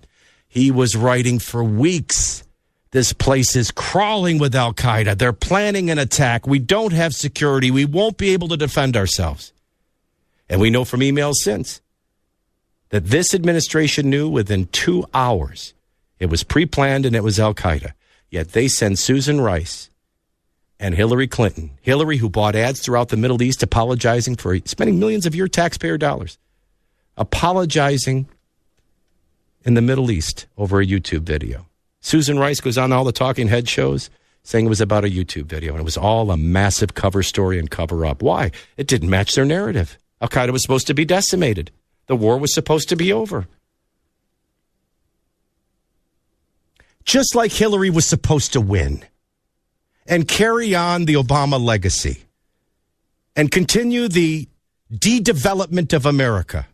He was writing for weeks. This place is crawling with Al-Qaeda. They're planning an attack. We don't have security. We won't be able to defend ourselves. And we know from emails since that this administration knew within 2 hours it was pre-planned and it was Al-Qaeda. Yet they send Susan Rice and Hillary Clinton. Hillary, who bought ads throughout the Middle East, apologizing for spending millions of your taxpayer dollars. Apologizing in the Middle East over a YouTube video. Susan Rice goes on all the talking head shows saying it was about a YouTube video, and it was all a massive cover story and cover up. Why? It didn't match their narrative. Al-Qaeda was supposed to be decimated. The war was supposed to be over. Just like Hillary was supposed to win and carry on the Obama legacy and continue the de-development of America,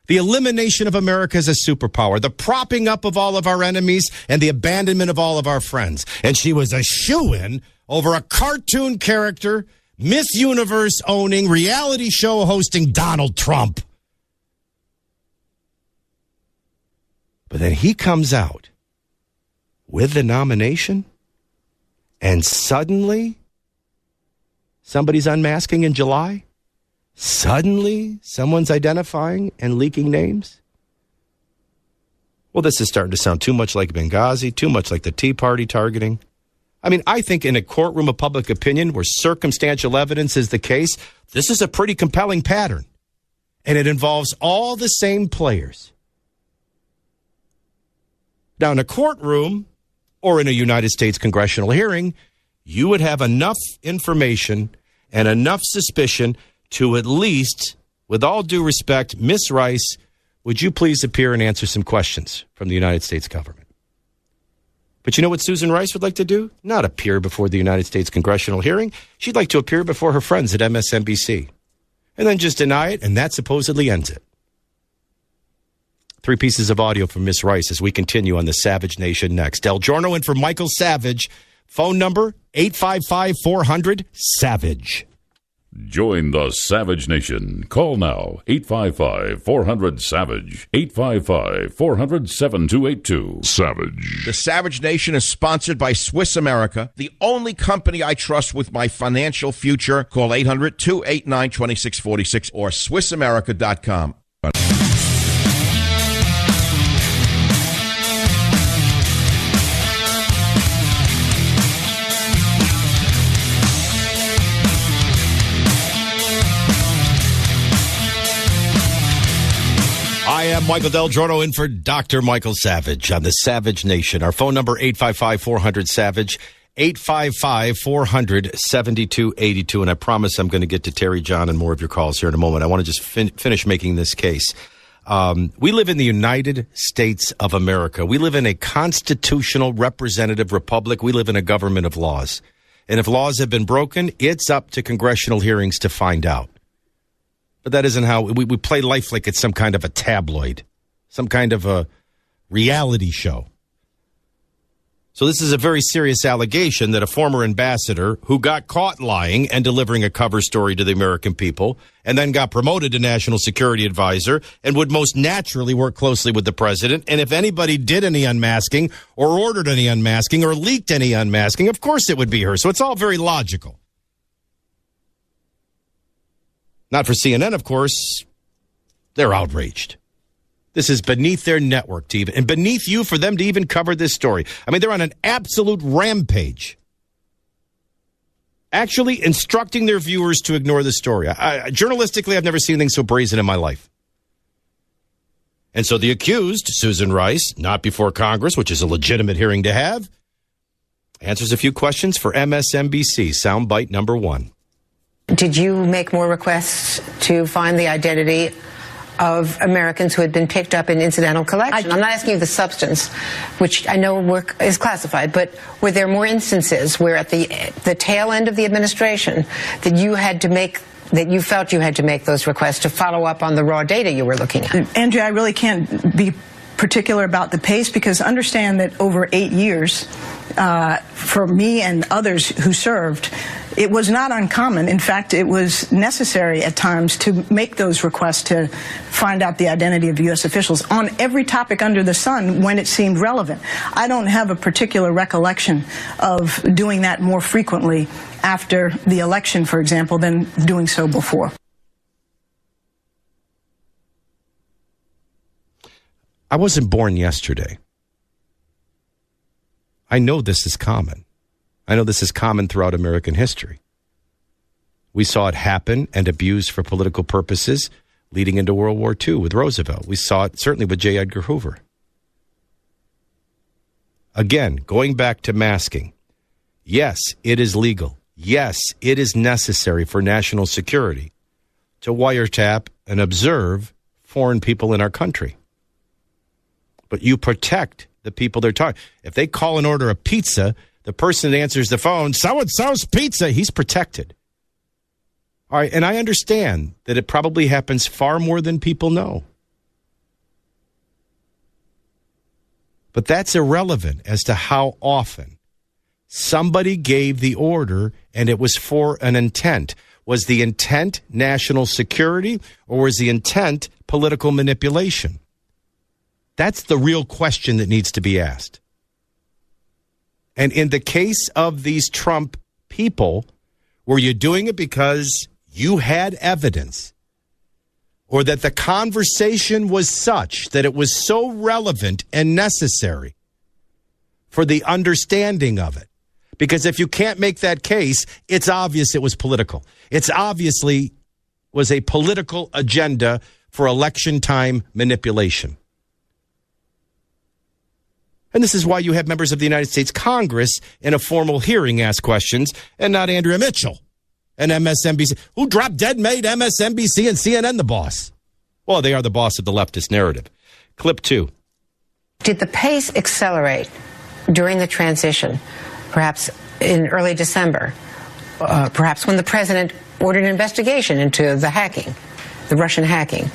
the elimination of America as a superpower, the propping up of all of our enemies, and the abandonment of all of our friends. And she was a shoo-in over a cartoon character, Miss Universe owning, reality show hosting Donald Trump. But then he comes out with the nomination, and suddenly somebody's unmasking in July. Suddenly someone's identifying and leaking names. Well, this is starting to sound too much like Benghazi, too much like the Tea Party targeting. I mean, I think in a courtroom of public opinion where circumstantial evidence is the case, this is a pretty compelling pattern. And it involves all the same players. Now, in a courtroom or in a United States congressional hearing, you would have enough information and enough suspicion to at least, with all due respect, Miss Rice, would you please appear and answer some questions from the United States government? But you know what Susan Rice would like to do? Not appear before the United States congressional hearing. She'd like to appear before her friends at MSNBC and then just deny it, and that supposedly ends it. 3 pieces of audio from Miss Rice as we continue on the Savage Nation next. Del Giorno in for Michael Savage. Phone number 855-400-SAVAGE. Join the Savage Nation. Call now, 855-400-SAVAGE, 855-400-7282. Savage. The Savage Nation is sponsored by Swiss America, the only company I trust with my financial future. Call 800-289-2646 or SwissAmerica.com. I am Michael Del Giorno in for Dr. Michael Savage on the Savage Nation. Our phone number, 855-400-SAVAGE, 855-400-7282. And I promise I'm going to get to Terry John and more of your calls here in a moment. I want to just finish making this case. We live in the United States of America. We live in a constitutional representative republic. We live in a government of laws. And if laws have been broken, it's up to congressional hearings to find out. But that isn't how we play life like it's some kind of a tabloid, some kind of a reality show. So this is a very serious allegation that a former ambassador who got caught lying and delivering a cover story to the American people and then got promoted to national security advisor and would most naturally work closely with the president. And if anybody did any unmasking or ordered any unmasking or leaked any unmasking, of course it would be her. So it's all very logical. Not for CNN, of course. They're outraged. This is beneath their network to even, and beneath you for them to even cover this story. I mean, they're on an absolute rampage. Actually instructing their viewers to ignore the story. Journalistically, I've never seen anything so brazen in my life. And so the accused, Susan Rice, not before Congress, which is a legitimate hearing to have, answers a few questions for MSNBC. Soundbite number 1. Did you make more requests to find the identity of Americans who had been picked up in incidental collection? I'm not asking you the substance, which I know is classified, but were there more instances where at the tail end of the administration that you felt you had to make those requests to follow up on the raw data you were looking at? Andrea, I really can't be particular about the pace because understand that over 8 years, for me and others who served, it was not uncommon. In fact, it was necessary at times to make those requests to find out the identity of U.S. officials on every topic under the sun when it seemed relevant. I don't have a particular recollection of doing that more frequently after the election, for example, than doing so before. I wasn't born yesterday. I know this is common. I know this is common throughout American history. We saw it happen and abused for political purposes leading into World War II with Roosevelt. We saw it certainly with J. Edgar Hoover. Again, going back to masking, Yes, it is legal. Yes, it is necessary for national security to wiretap and observe foreign people in our country. But you protect the people they're talking. If they call and order a pizza, the person that answers the phone, so-and-so's pizza, he's protected. All right, and I understand that it probably happens far more than people know. But that's irrelevant as to how often somebody gave the order and it was for an intent. Was the intent national security or was the intent political manipulation? That's the real question that needs to be asked. And in the case of these Trump people, were you doing it because you had evidence or that the conversation was such that it was so relevant and necessary for the understanding of it? Because if you can't make that case, it's obvious it was political. It's obviously was a political agenda for election time manipulation. And this is why you have members of the United States Congress in a formal hearing ask questions and not Andrea Mitchell and MSNBC, who dropped dead made MSNBC and CNN the boss. Well, they are the boss of the leftist narrative. Clip 2. Did the pace accelerate during the transition, perhaps in early December, perhaps when the president ordered an investigation into the hacking, the Russian hacking?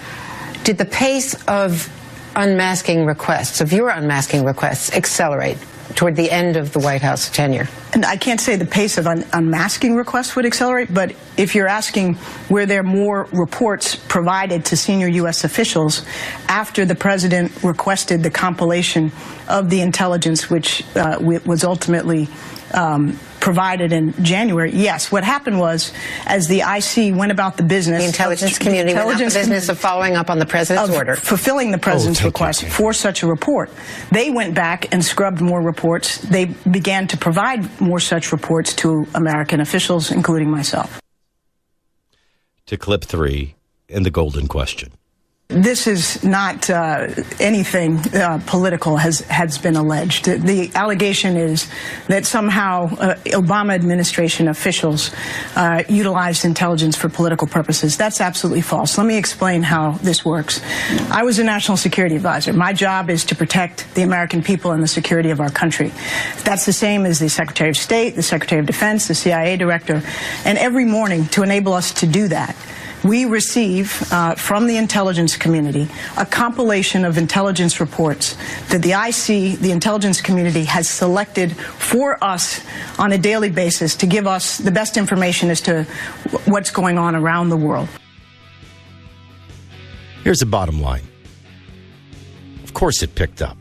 Did the pace of unmasking requests, of your unmasking requests, accelerate toward the end of the White House tenure? And I can't say the pace of unmasking requests would accelerate, but if you're asking were there more reports provided to senior U.S. officials after the president requested the compilation of the intelligence, which was ultimately provided in January, yes. What happened was, as the IC went about the business, the intelligence community went about the business of following up on the president's order, fulfilling the president's request for such a report. They went back and scrubbed more reports. They began to provide more such reports to American officials, including myself. To clip 3 and the golden question. This is not anything political has been alleged. The allegation is that somehow Obama administration officials utilized intelligence for political purposes. That's absolutely false. Let me explain how this works. I was a national security advisor. My job is to protect the American people and the security of our country. That's the same as the Secretary of State, the Secretary of Defense, the CIA director. And every morning, to enable us to do that, we receive from the intelligence community a compilation of intelligence reports that the IC, the intelligence community, has selected for us on a daily basis to give us the best information as to what's going on around the world. Here's the bottom line. Of course it picked up.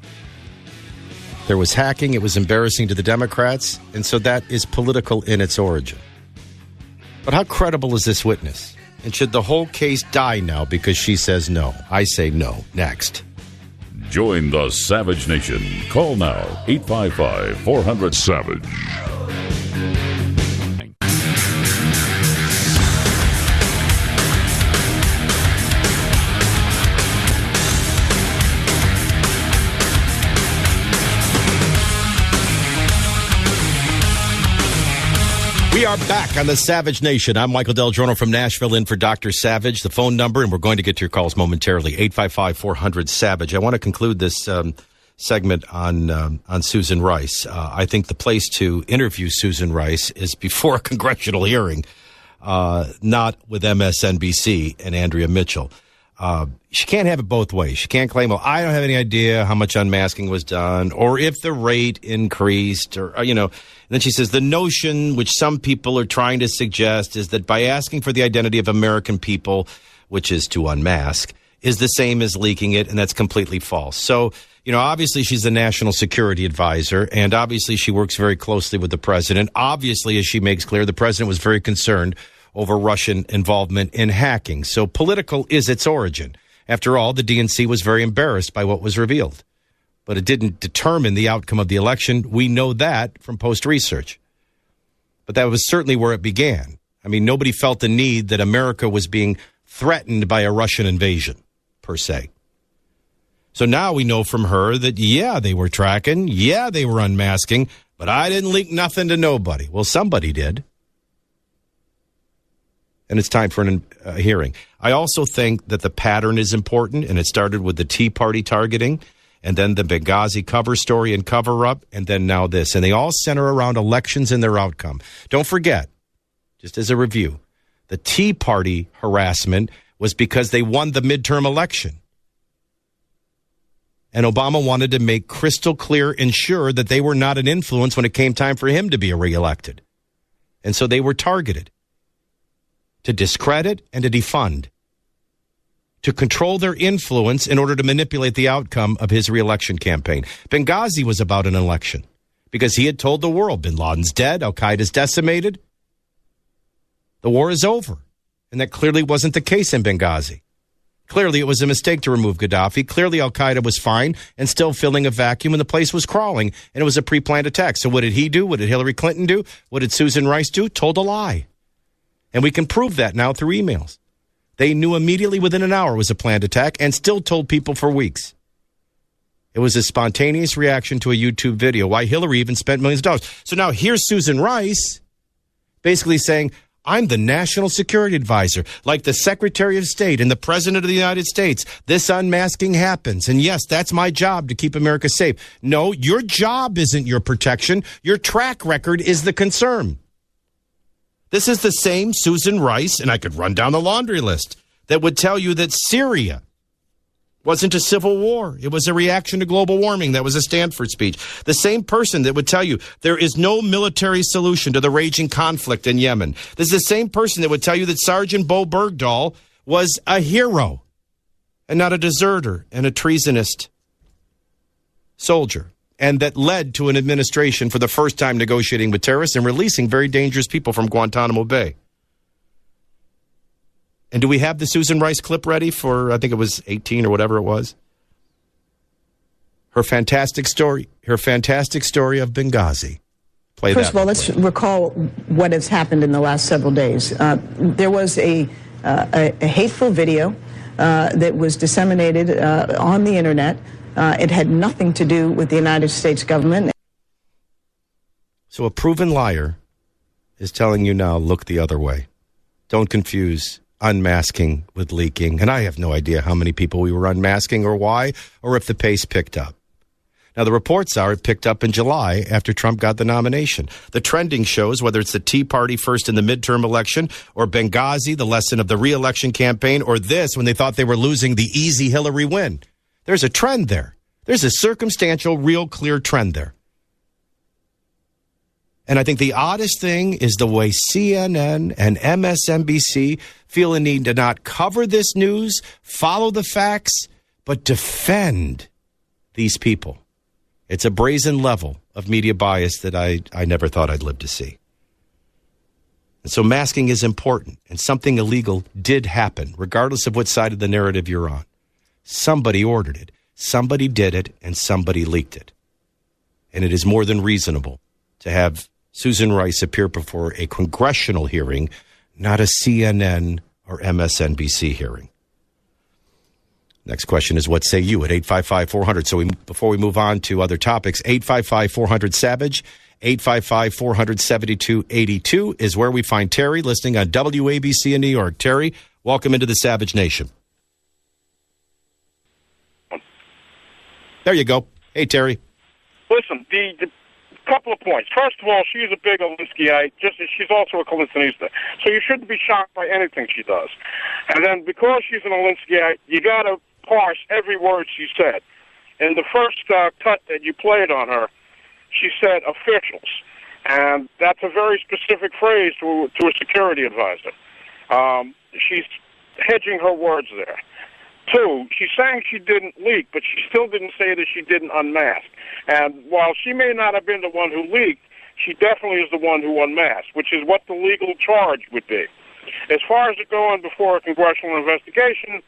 There was hacking. It was embarrassing to the Democrats, and so that is political in its origin. But how credible is this witness? And should the whole case die now because she says no? I say no. Next. Join the Savage Nation. Call now, 855-400-SAVAGE. We are back on the Savage Nation. I'm Michael Del Giorno from Nashville, in for Dr. Savage. The phone number, and we're going to get to your calls momentarily, 855-400-SAVAGE. I want to conclude this segment on Susan Rice. I think the place to interview Susan Rice is before a congressional hearing, not with MSNBC and Andrea Mitchell. She can't have it both ways. She can't claim, well, I don't have any idea how much unmasking was done or if the rate increased or, And then she says the notion which some people are trying to suggest is that by asking for the identity of American people, which is to unmask, is the same as leaking it. And that's completely false. So, obviously she's the national security advisor, and obviously she works very closely with the president. Obviously, as she makes clear, the president was very concerned over Russian involvement in hacking. So political is its origin. After all, the DNC was very embarrassed by what was revealed. But it didn't determine the outcome of the election. We know that from post-research. But that was certainly where it began. I mean, nobody felt the need that America was being threatened by a Russian invasion, per se. So now we know from her that, yeah, they were tracking. Yeah, they were unmasking. But I didn't leak nothing to nobody. Well, somebody did. And it's time for a hearing. I also think that the pattern is important, and it started with the Tea Party targeting, and then the Benghazi cover story and cover-up, and then now this. And they all center around elections and their outcome. Don't forget, just as a review, the Tea Party harassment was because they won the midterm election. And Obama wanted to make crystal clear and sure that they were not an influence when it came time for him to be reelected. And so they were targeted to discredit and to defund, to control their influence in order to manipulate the outcome of his reelection campaign. Benghazi was about an election because he had told the world bin Laden's dead, Al-Qaeda's decimated, the war is over. And that clearly wasn't the case in Benghazi. Clearly it was a mistake to remove Gaddafi. Clearly Al-Qaeda was fine and still filling a vacuum, and the place was crawling, and it was a pre-planned attack. So what did he do? What did Hillary Clinton do? What did Susan Rice do? Told a lie. And we can prove that now through emails. They knew immediately within an hour it was a planned attack and still told people for weeks. It was a spontaneous reaction to a YouTube video. Why Hillary even spent millions of dollars. So now here's Susan Rice basically saying, I'm the national security advisor, like the Secretary of State and the President of the United States. This unmasking happens. And yes, that's my job to keep America safe. No, your job isn't your protection. Your track record is the concern. This is the same Susan Rice, and I could run down the laundry list, that would tell you that Syria wasn't a civil war. It was a reaction to global warming. That was a Stanford speech. The same person that would tell you there is no military solution to the raging conflict in Yemen. This is the same person that would tell you that Sergeant Bo Bergdahl was a hero and not a deserter and a treasonist soldier, and that led to an administration for the first time negotiating with terrorists and releasing very dangerous people from Guantanamo Bay. And do we have the Susan Rice clip ready for, I think it was 18 or whatever it was? Her fantastic story of Benghazi. Play First that. of all, let's recall what has happened in the last several days. There was a hateful video that was disseminated on the internet. It had nothing to do with the United States government. So a proven liar is telling you now, look the other way. Don't confuse unmasking with leaking. And I have no idea how many people we were unmasking or why, or if the pace picked up. Now, the reports are it picked up in July after Trump got the nomination. The trending shows, whether it's the Tea Party first in the midterm election, or Benghazi, the lesson of the re-election campaign, or this when they thought they were losing the easy Hillary win. There's a trend there. There's a circumstantial, real clear trend there. And I think the oddest thing is the way CNN and MSNBC feel a need to not cover this news, follow the facts, but defend these people. It's a brazen level of media bias that I never thought I'd live to see. And so masking is important, and something illegal did happen, regardless of what side of the narrative you're on. Somebody ordered it, somebody did it, and somebody leaked it. And it is more than reasonable to have Susan Rice appear before a congressional hearing, not a CNN or MSNBC hearing. Next question is, what say you at 855-400? So before we move on to other topics, 855-400-SAVAGE, 855-400-7282 is where we find Terry listening on WABC in New York. Terry, welcome into the Savage Nation. There you go. Hey, Terry. Listen, the couple of points. First of all, she's a big Alinskyite, just as she's also a Clintonista. So you shouldn't be shocked by anything she does. And then because she's an Alinskyite, you got to parse every word she said. In the first cut that you played on her, she said officials. And that's a very specific phrase to a security advisor. She's hedging her words there. Two, she's saying she didn't leak, but she still didn't say that she didn't unmask. And while she may not have been the one who leaked, she definitely is the one who unmasked, which is what the legal charge would be. As far as it going before a congressional investigation,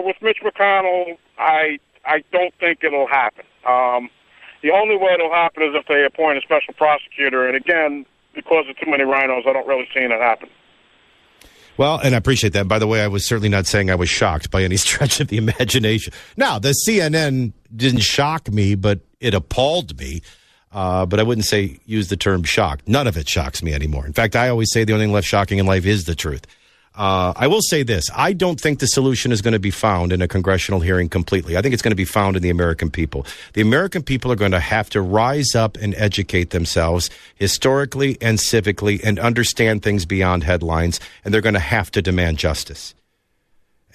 with Mitch McConnell, I don't think it'll happen. The only way it'll happen is if they appoint a special prosecutor, and again, because of too many rhinos, I don't really see it happen. Well, and I appreciate that. By the way, I was certainly not saying I was shocked by any stretch of the imagination. Now, the CNN didn't shock me, but it appalled me. but I wouldn't say use the term shocked. None of it shocks me anymore. In fact, I always say the only thing left shocking in life is the truth. I will say this. I don't think the solution is going to be found in a congressional hearing completely. I think it's going to be found in the American people. The American people are going to have to rise up and educate themselves historically and civically and understand things beyond headlines, and they're going to have to demand justice.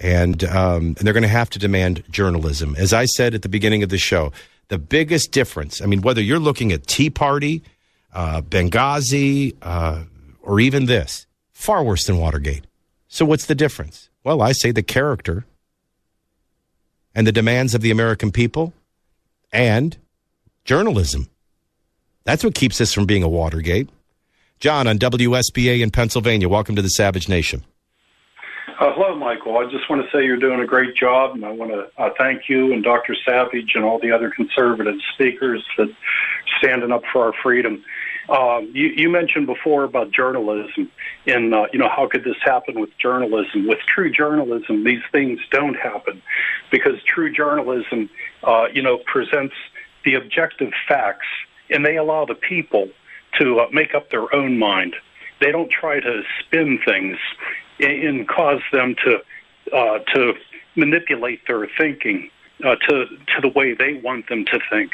And they're going to have to demand journalism. As I said at the beginning of the show, the biggest difference, I mean, whether you're looking at Tea Party, Benghazi, or even this, far worse than Watergate. So what's the difference? Well, I say the character and the demands of the American people and journalism. That's what keeps this from being a Watergate. John on WSBA in Pennsylvania. Welcome to the Savage Nation. Hello, Michael. I just want to say you're doing a great job, and I want to thank you and Dr. Savage and all the other conservative speakers that standing up for our freedom. You mentioned before about journalism and, how could this happen with journalism? With true journalism, these things don't happen because true journalism, presents the objective facts, and they allow the people to make up their own mind. They don't try to spin things and cause them to manipulate their thinking to the way they want them to think.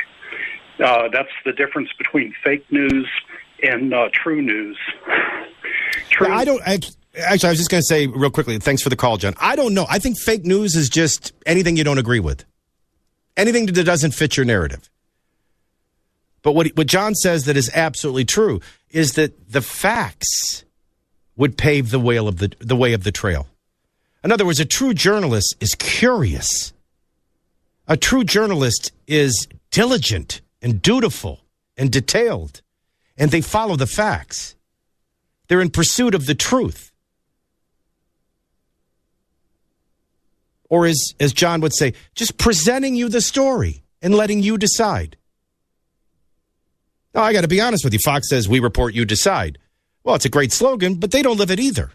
That's the difference between fake news and true news. Actually, I was just going to say real quickly, thanks for the call, John. I don't know. I think fake news is just anything you don't agree with. Anything that doesn't fit your narrative. But what John says that is absolutely true is that the facts would pave the way of the trail. In other words, a true journalist is curious. A true journalist is diligent and dutiful and detailed, and they follow the facts. They're in pursuit of the truth. Or as John would say, just presenting you the story and letting you decide. Now, I got to be honest with you. Fox says, we report, you decide. Well, it's a great slogan, but they don't live it either.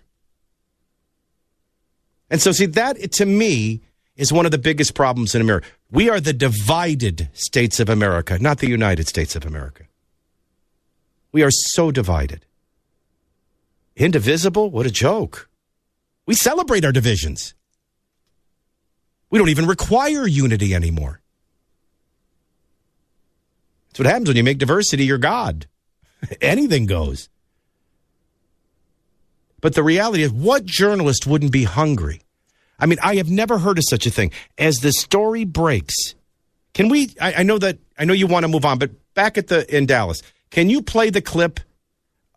And so, see, that, to me, is one of the biggest problems in America. We are the divided states of America, not the United States of America. We are so divided. Indivisible? What a joke. We celebrate our divisions. We don't even require unity anymore. That's what happens when you make diversity your God. Anything goes. But the reality is, what journalist wouldn't be hungry? I mean, I have never heard of such a thing. As the story breaks, can we, I know you want to move on, but back in Dallas, can you play the clip?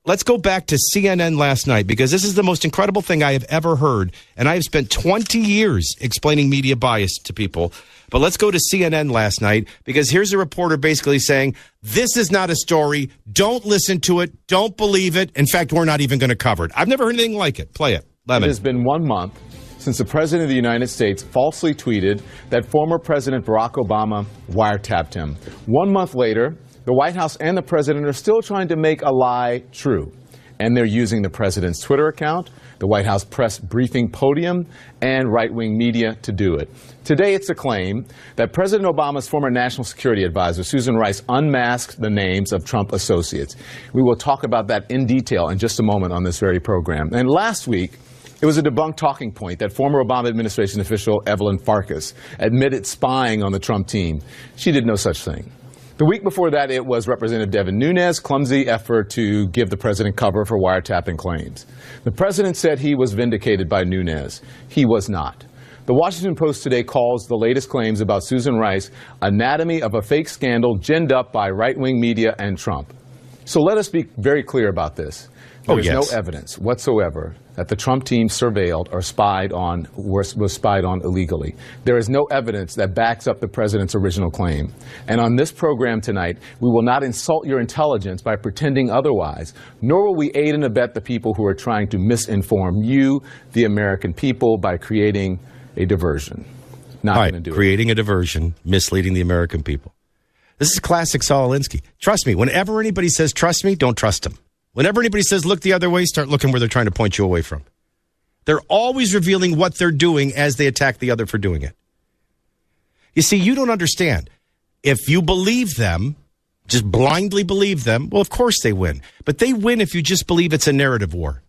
Let's go back to CNN last night, because this is the most incredible thing I have ever heard. And I have spent 20 years explaining media bias to people. But let's go to CNN last night, because here's a reporter basically saying, this is not a story. Don't listen to it. Don't believe it. In fact, we're not even going to cover it. I've never heard anything like it. Play it. Lemon. It has been 1 month since the President of the United States falsely tweeted that former President Barack Obama wiretapped him. 1 month later, the White House and the President are still trying to make a lie true. And they're using the President's Twitter account, the White House press briefing podium, and right-wing media to do it. Today, it's a claim that President Obama's former National Security Advisor, Susan Rice, unmasked the names of Trump associates. We will talk about that in detail in just a moment on this very program. And last week, it was a debunked talking point that former Obama administration official Evelyn Farkas admitted spying on the Trump team. She did no such thing. The week before that, it was Representative Devin Nunes' clumsy effort to give the president cover for wiretapping claims. The president said he was vindicated by Nunes. He was not. The Washington Post today calls the latest claims about Susan Rice anatomy of a fake scandal ginned up by right-wing media and Trump. So let us be very clear about this. There is no evidence whatsoever that the Trump team surveilled or was spied on illegally. There is no evidence that backs up the president's original claim. And on this program tonight, we will not insult your intelligence by pretending otherwise, nor will we aid and abet the people who are trying to misinform you, the American people, by creating a diversion. Not going to do it. Creating a diversion, misleading the American people. This is classic Saul Alinsky. Trust me, whenever anybody says trust me, don't trust them. Whenever anybody says look the other way, start looking where they're trying to point you away from. They're always revealing what they're doing as they attack the other for doing it. You see, you don't understand. If you believe them, just blindly believe them, well, of course they win. But they win if you just believe it's a narrative war.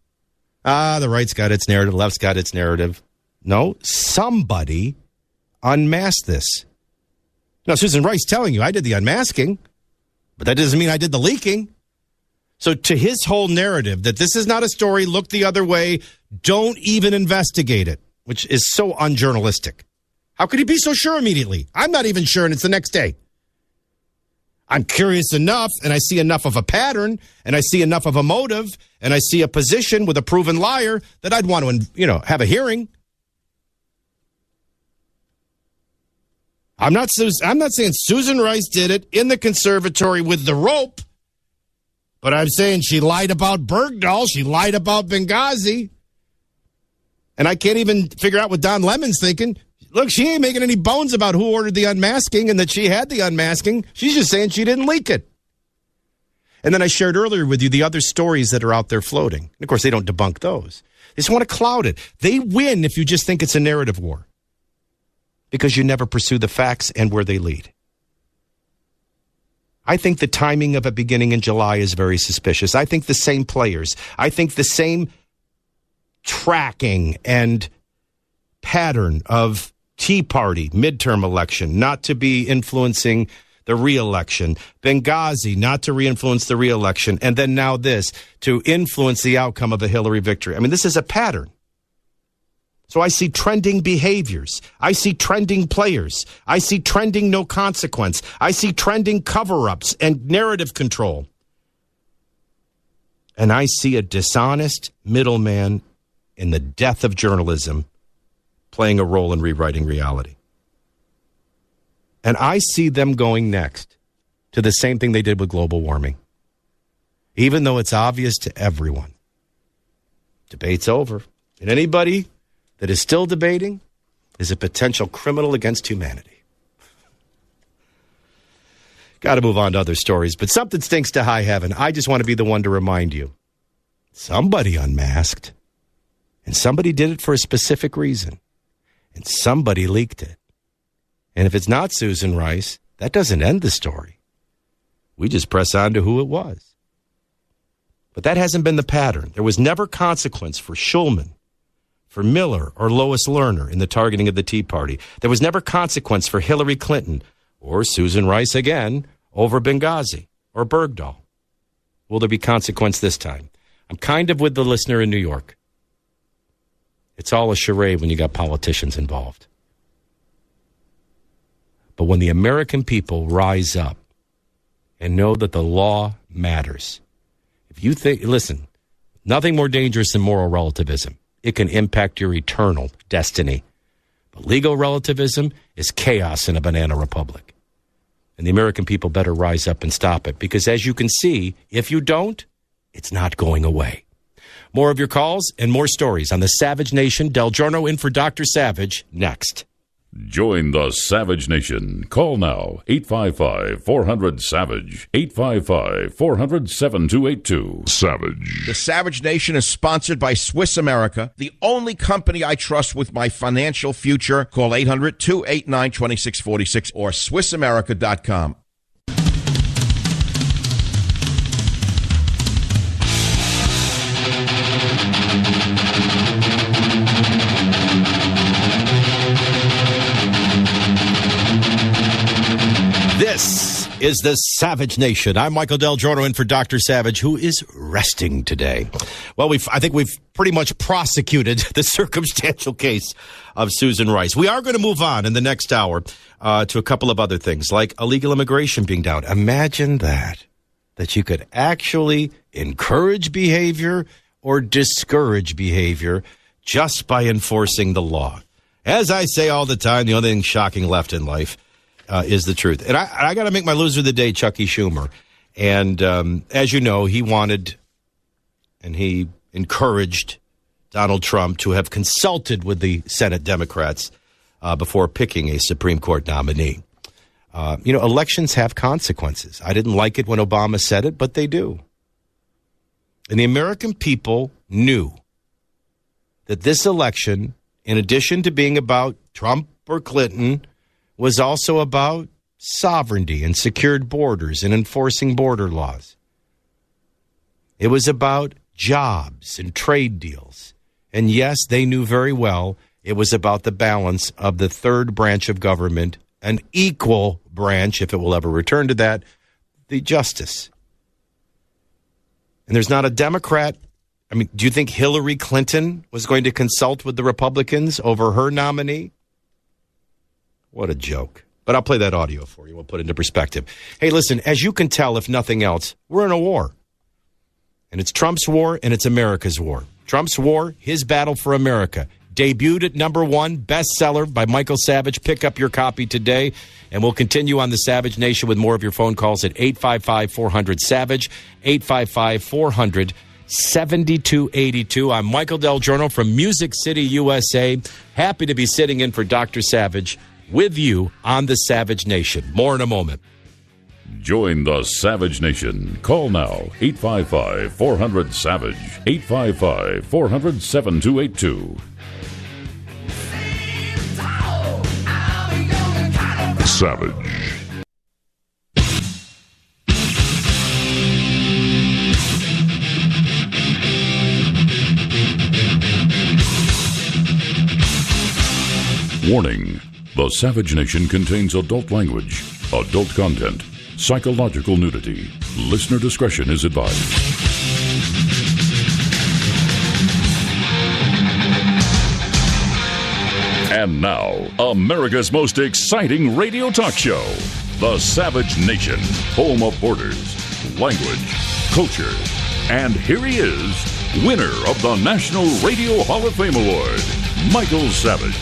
The right's got its narrative, left's got its narrative. No, somebody unmasked this. Now, Susan Rice telling you I did the unmasking, but that doesn't mean I did the leaking. So to his whole narrative that this is not a story, look the other way, don't even investigate it, which is so unjournalistic. How could he be so sure immediately? I'm not even sure, and it's the next day. I'm curious enough, and I see enough of a pattern, and I see enough of a motive, and I see a position with a proven liar that I'd want to, have a hearing. I'm not saying Susan Rice did it in the conservatory with the rope, but I'm saying she lied about Bergdahl. She lied about Benghazi. And I can't even figure out what Don Lemon's thinking. Look, she ain't making any bones about who ordered the unmasking and that she had the unmasking. She's just saying she didn't leak it. And then I shared earlier with you the other stories that are out there floating. And of course, they don't debunk those. They just want to cloud it. They win if you just think it's a narrative war, because you never pursue the facts and where they lead. I think the timing of it beginning in July is very suspicious. I think the same players, I think the same tracking and pattern of Tea Party midterm election, not to be influencing the re-election, Benghazi, not to re-influence the re-election, and then now this, to influence the outcome of a Hillary victory. I mean, this is a pattern. So I see trending behaviors. I see trending players. I see trending no consequence. I see trending cover-ups and narrative control. And I see a dishonest middleman in the death of journalism playing a role in rewriting reality. And I see them going next to the same thing they did with global warming. Even though it's obvious to everyone. Debate's over. And anybody that is still debating is a potential criminal against humanity. Got to move on to other stories, but something stinks to high heaven. I just want to be the one to remind you. Somebody unmasked, and somebody did it for a specific reason, and somebody leaked it. And if it's not Susan Rice, that doesn't end the story. We just press on to who it was. But that hasn't been the pattern. There was never consequence for Schulman, for Miller, or Lois Lerner in the targeting of the Tea Party. There was never consequence for Hillary Clinton or Susan Rice again over Benghazi or Bergdahl. Will there be consequence this time? I'm kind of with the listener in New York. It's all a charade when you got politicians involved. But when the American people rise up and know that the law matters, if you think, listen, nothing more dangerous than moral relativism. It can impact your eternal destiny. But legal relativism is chaos in a banana republic. And the American people better rise up and stop it, because as you can see, if you don't, it's not going away. More of your calls and more stories on the Savage Nation. Del Giorno in for Dr. Savage next. Join the Savage Nation. Call now, 855-400-SAVAGE, 855-400-7282. Savage. The Savage Nation is sponsored by Swiss America, the only company I trust with my financial future. Call 800-289-2646 or SwissAmerica.com. This is the Savage Nation. I'm Michael Del Giorno in for Dr. Savage, who is resting today. Well, I think we've pretty much prosecuted the circumstantial case of Susan Rice. We are going to move on in the next hour to a couple of other things, like illegal immigration being down. Imagine that you could actually encourage behavior or discourage behavior just by enforcing the law. As I say all the time, the only thing shocking left in life is the truth. And I got to make my loser of the day, Chucky Schumer. And as you know, he wanted and he encouraged Donald Trump to have consulted with the Senate Democrats before picking a Supreme Court nominee. Elections have consequences. I didn't like it when Obama said it, but they do. And the American people knew that this election, in addition to being about Trump or Clinton, was also about sovereignty and secured borders and enforcing border laws. It was about jobs and trade deals. And yes, they knew very well it was about the balance of the third branch of government, an equal branch, if it will ever return to that, the justice. And there's not a Democrat. I mean, do you think Hillary Clinton was going to consult with the Republicans over her nominee? What a joke. But I'll play that audio for you. We'll put it into perspective. Hey, listen, as you can tell, if nothing else, we're in a war. And it's Trump's war and it's America's war. Trump's war, his battle for America. Debuted at #1, bestseller by Michael Savage. Pick up your copy today. And we'll continue on the Savage Nation with more of your phone calls at 855-400-SAVAGE, 855-400-7282. I'm Michael Del Giorno from Music City, USA. Happy to be sitting in for Dr. Savage with you on the Savage Nation. More in a moment. Join the Savage Nation. Call now, 855-400-SAVAGE, 855-400-7282. Savage. Warning. The Savage Nation contains adult language, adult content, psychological nudity. Listener discretion is advised. And now, America's most exciting radio talk show, The Savage Nation, home of borders, language, culture. And here he is, winner of the National Radio Hall of Fame Award, Michael Savage.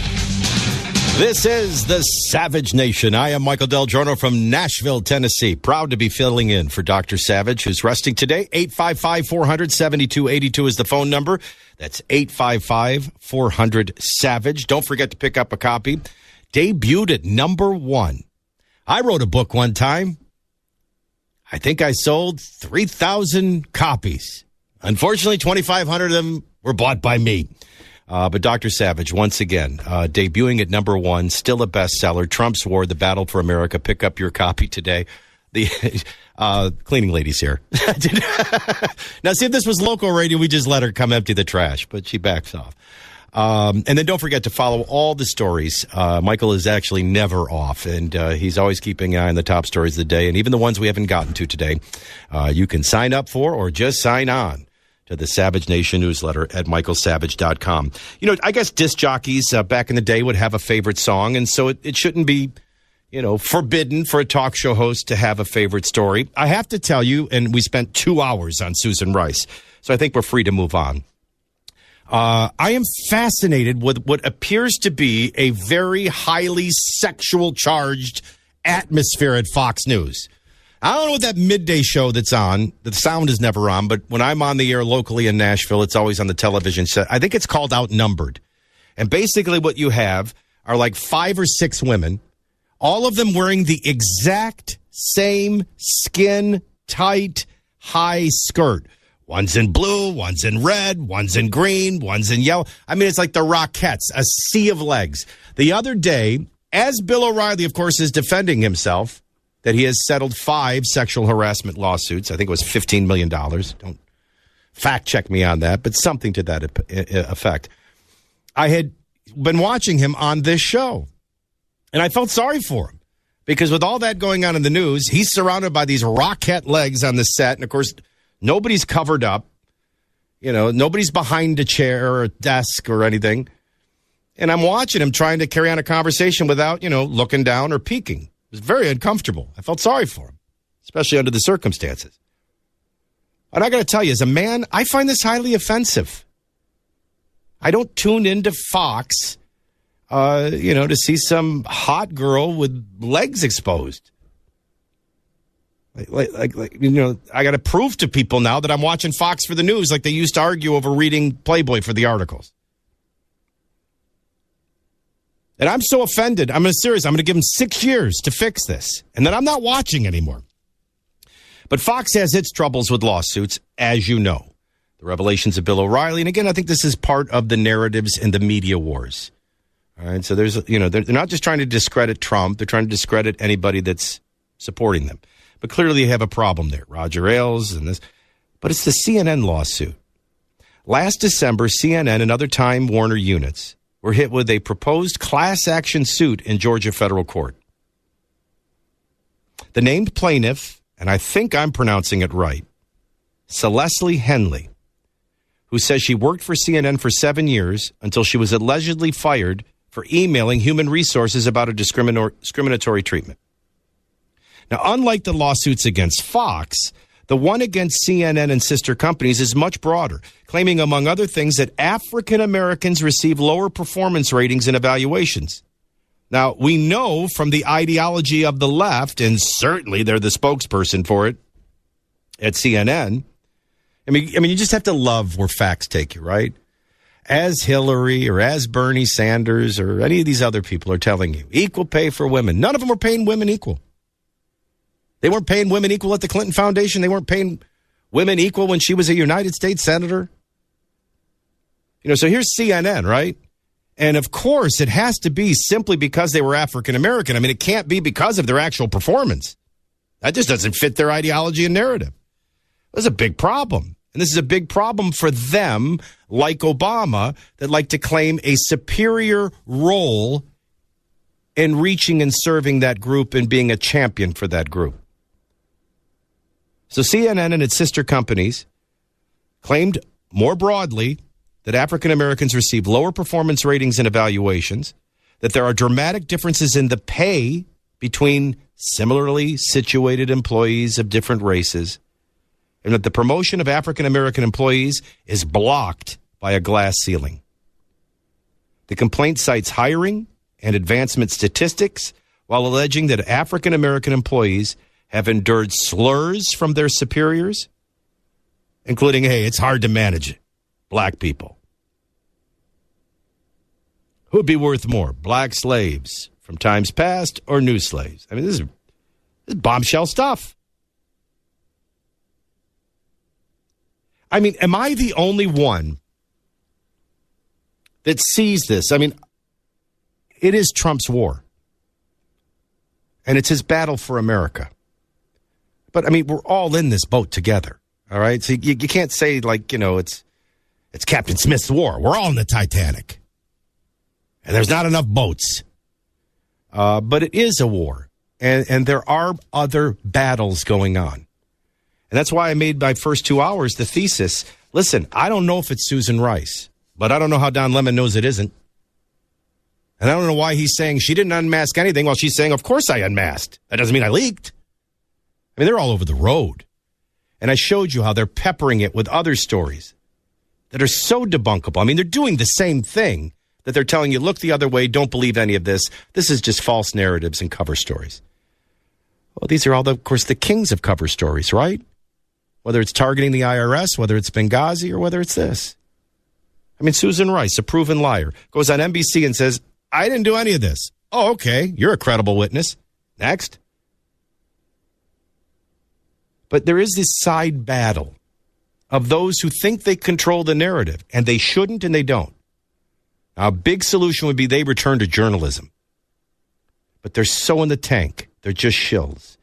This is the Savage Nation. I am Michael Del Giorno from Nashville, Tennessee. Proud to be filling in for Dr. Savage, who's resting today. 855-400-7282 is the phone number. That's 855-400-SAVAGE. Don't forget to pick up a copy. Debuted at #1. I wrote a book one time. I think I sold 3,000 copies. Unfortunately, 2,500 of them were bought by me. But Dr. Savage, once again, debuting at #1, still a bestseller. Trump's War, The Battle for America. Pick up your copy today. The cleaning lady's here. Now, see, if this was local radio, we just let her come empty the trash, but she backs off. And then don't forget to follow all the stories. Michael is actually never off, and he's always keeping an eye on the top stories of the day, and even the ones we haven't gotten to today. You can sign up for or just sign on to the Savage Nation newsletter at michaelsavage.com. You know, I guess disc jockeys back in the day would have a favorite song, and so it shouldn't be, forbidden for a talk show host to have a favorite story. I have to tell you, and we spent 2 hours on Susan Rice, so I think we're free to move on. I am fascinated with what appears to be a very highly sexual charged atmosphere at Fox News. I don't know what that midday show that's on. The sound is never on, but when I'm on the air locally in Nashville, it's always on the television set. I think it's called Outnumbered. And basically what you have are like 5 or 6 women, all of them wearing the exact same skin-tight high skirt. One's in blue, one's in red, one's in green, one's in yellow. I mean, it's like the Rockettes, a sea of legs. The other day, as Bill O'Reilly, of course, is defending himself, that he has settled 5 sexual harassment lawsuits. I think it was $15 million. Don't fact check me on that, but something to that effect. I had been watching him on this show, and I felt sorry for him because with all that going on in the news, he's surrounded by these Rockette legs on the set. And, of course, nobody's covered up. Nobody's behind a chair or a desk or anything. And I'm watching him trying to carry on a conversation without, looking down or peeking. It was very uncomfortable. I felt sorry for him, especially under the circumstances. And I got to tell you, as a man, I find this highly offensive. I don't tune into Fox, to see some hot girl with legs exposed. I got to prove to people now that I'm watching Fox for the news like they used to argue over reading Playboy for the articles. And I'm so offended. I'm serious. I'm going to give him 6 years to fix this. And then I'm not watching anymore. But Fox has its troubles with lawsuits, as you know. The revelations of Bill O'Reilly. And again, I think this is part of the narratives in the media wars. All right, so there's, they're not just trying to discredit Trump. They're trying to discredit anybody that's supporting them. But clearly you have a problem there. Roger Ailes and this. But it's the CNN lawsuit. Last December, CNN and other Time Warner units were hit with a proposed class action suit in Georgia federal court. The named plaintiff, and I think I'm pronouncing it right, Celeste Henley, who says she worked for CNN for 7 years until she was allegedly fired for emailing human resources about a discriminatory treatment. Now, unlike the lawsuits against Fox, the one against CNN and sister companies is much broader, claiming, among other things, that African Americans receive lower performance ratings and evaluations. Now, we know from the ideology of the left, and certainly they're the spokesperson for it at CNN. I mean, you just have to love where facts take you, right? As Hillary or as Bernie Sanders or any of these other people are telling you, equal pay for women. None of them were paying women equal. They weren't paying women equal at the Clinton Foundation. They weren't paying women equal when she was a United States senator. So here's CNN, right? And of course, it has to be simply because they were African American. I mean, it can't be because of their actual performance. That just doesn't fit their ideology and narrative. That's a big problem. And this is a big problem for them, like Obama, that like to claim a superior role in reaching and serving that group and being a champion for that group. So CNN and its sister companies claimed more broadly that African Americans receive lower performance ratings and evaluations, that there are dramatic differences in the pay between similarly situated employees of different races, and that the promotion of African American employees is blocked by a glass ceiling. The complaint cites hiring and advancement statistics while alleging that African American employees have endured slurs from their superiors, including, hey, it's hard to manage black people. Who'd be worth more, black slaves from times past or new slaves? I mean, this is bombshell stuff. I mean, am I the only one that sees this? I mean, it is Trump's war. And it's his battle for America. But, I mean, we're all in this boat together, all right? So you can't say, like, it's Captain Smith's war. We're all in the Titanic. And there's not enough boats. But it is a war. And there are other battles going on. And that's why I made my first 2 hours the thesis. Listen, I don't know if it's Susan Rice, but I don't know how Don Lemon knows it isn't. And I don't know why he's saying she didn't unmask anything while she's saying, of course I unmasked. That doesn't mean I leaked. I mean, they're all over the road. And I showed you how they're peppering it with other stories that are so debunkable. I mean, they're doing the same thing that they're telling you, look the other way, don't believe any of this. This is just false narratives and cover stories. Well, these are all, of course, the kings of cover stories, right? Whether it's targeting the IRS, whether it's Benghazi, or whether it's this. I mean, Susan Rice, a proven liar, goes on NBC and says, I didn't do any of this. Oh, okay, you're a credible witness. Next. But there is this side battle of those who think they control the narrative, and they shouldn't and they don't. Now, a big solution would be they return to journalism. But they're so in the tank, they're just shills.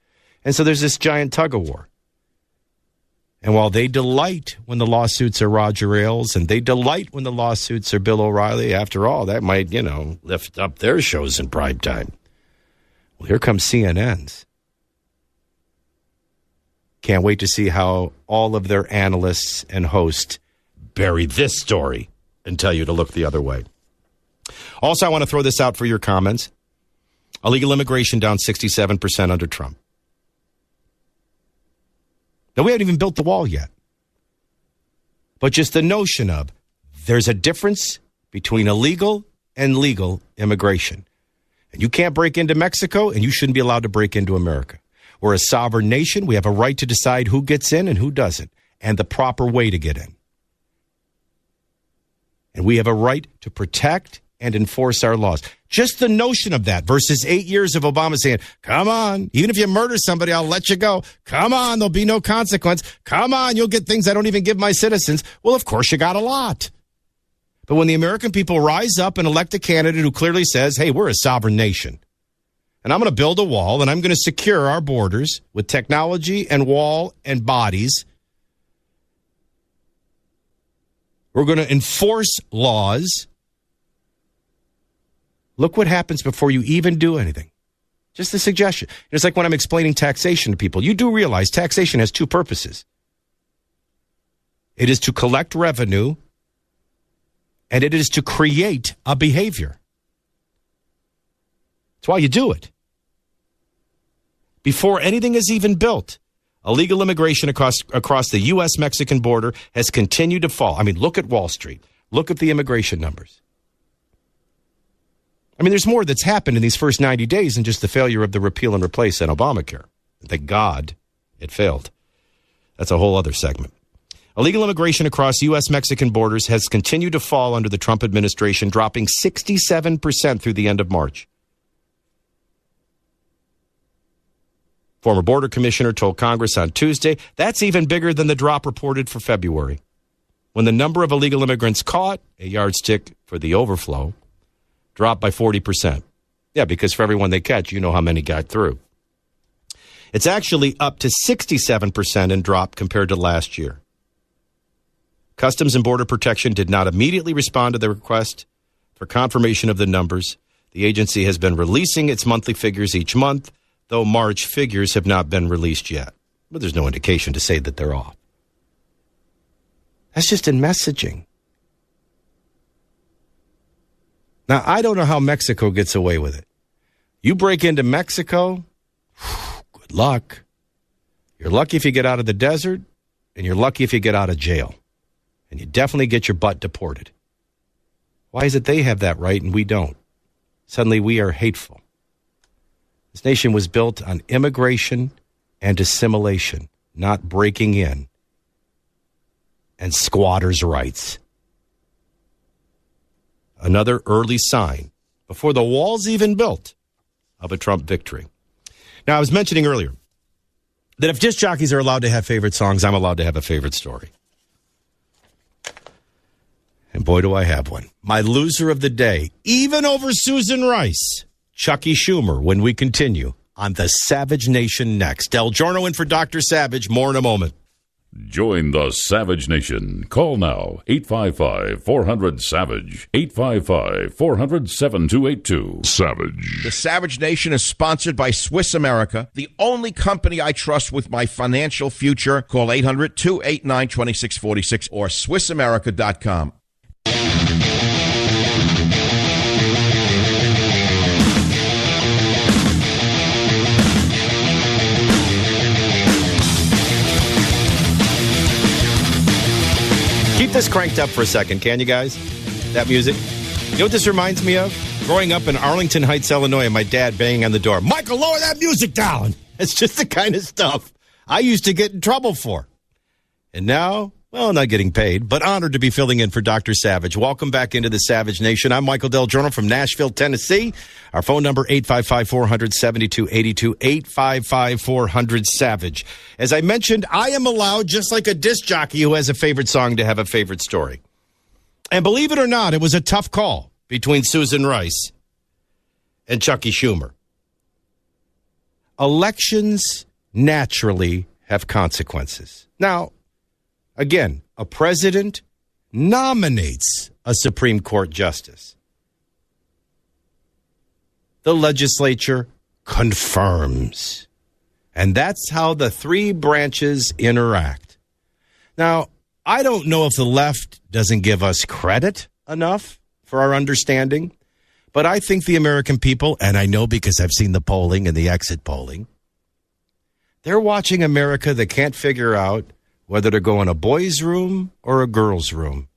And so there's this giant tug-of-war. And while they delight when the lawsuits are Roger Ailes, and they delight when the lawsuits are Bill O'Reilly, after all, that might, lift up their shows in prime time. Well, here comes CNN's. Can't wait to see how all of their analysts and hosts bury this story and tell you to look the other way. Also, I want to throw this out for your comments. Illegal immigration down 67% under Trump. Now, we haven't even built the wall yet. But just the notion of there's a difference between illegal and legal immigration. And you can't break into Mexico, and you shouldn't be allowed to break into America. We're a sovereign nation. We have a right to decide who gets in and who doesn't, and the proper way to get in. And we have a right to protect and enforce our laws. Just the notion of that versus 8 years of Obama saying, come on, even if you murder somebody, I'll let you go. Come on, there'll be no consequence. Come on, you'll get things I don't even give my citizens. Well, of course, you got a lot. But when the American people rise up and elect a candidate who clearly says, hey, we're a sovereign nation, and I'm going to build a wall, and I'm going to secure our borders with technology and wall and bodies. We're going to enforce laws. Look what happens before you even do anything. Just a suggestion. It's like when I'm explaining taxation to people. You do realize taxation has two purposes. It is to collect revenue, and it is to create a behavior. That's why you do it. Before anything is even built, illegal immigration across the U.S.-Mexican border has continued to fall. I mean, look at Wall Street. Look at the immigration numbers. I mean, there's more that's happened in these first 90 days than just the failure of the repeal and replace and Obamacare. Thank God it failed. That's a whole other segment. Illegal immigration across U.S.-Mexican borders has continued to fall under the Trump administration, dropping 67% through the end of March. Former border commissioner told Congress on Tuesday that's even bigger than the drop reported for February, when the number of illegal immigrants caught, a yardstick for the overflow, dropped by 40%. Yeah, because for everyone they catch, you know how many got through. It's actually up to 67% in drop compared to last year. Customs and Border Protection did not immediately respond to the request for confirmation of the numbers. The agency has been releasing its monthly figures each month, though March figures have not been released yet. But there's no indication to say that they're off. That's just in messaging. Now, I don't know how Mexico gets away with it. You break into Mexico, good luck. You're lucky if you get out of the desert, and you're lucky if you get out of jail. And you definitely get your butt deported. Why is it they have that right and we don't? Suddenly we are hateful. This nation was built on immigration and assimilation, not breaking in and squatters' rights. Another early sign, before the wall's even built, of a Trump victory. Now, I was mentioning earlier that if disc jockeys are allowed to have favorite songs, I'm allowed to have a favorite story. And boy, do I have one. My loser of the day, even over Susan Rice, Chucky Schumer, when we continue on the Savage Nation next. Del Giorno in for Dr. Savage. More in a moment. Join the Savage Nation. Call now, 855-400-SAVAGE, 855-400-7282. Savage. The Savage Nation is sponsored by Swiss America, the only company I trust with my financial future. Call 800-289-2646 or SwissAmerica.com. Keep this cranked up for a second, can you guys? That music. You know what this reminds me of? Growing up in Arlington Heights, Illinois, and my dad banging on the door. Michael, lower that music down. It's just the kind of stuff I used to get in trouble for. And now, well, not getting paid, but honored to be filling in for Dr. Savage. Welcome back into the Savage Nation. I'm Michael Del Giorno from Nashville, Tennessee. Our phone number, 855-400-7282, 855-400-SAVAGE. As I mentioned, I am allowed, just like a disc jockey who has a favorite song, to have a favorite story. And believe it or not, it was a tough call between Susan Rice and Chucky Schumer. Elections naturally have consequences. Now, again, a president nominates a Supreme Court justice. The legislature confirms. And that's how the three branches interact. Now, I don't know if the left doesn't give us credit enough for our understanding, but I think the American people, and I know because I've seen the polling and the exit polling, they're watching America that can't figure out whether to go in a boys' room or a girls' room.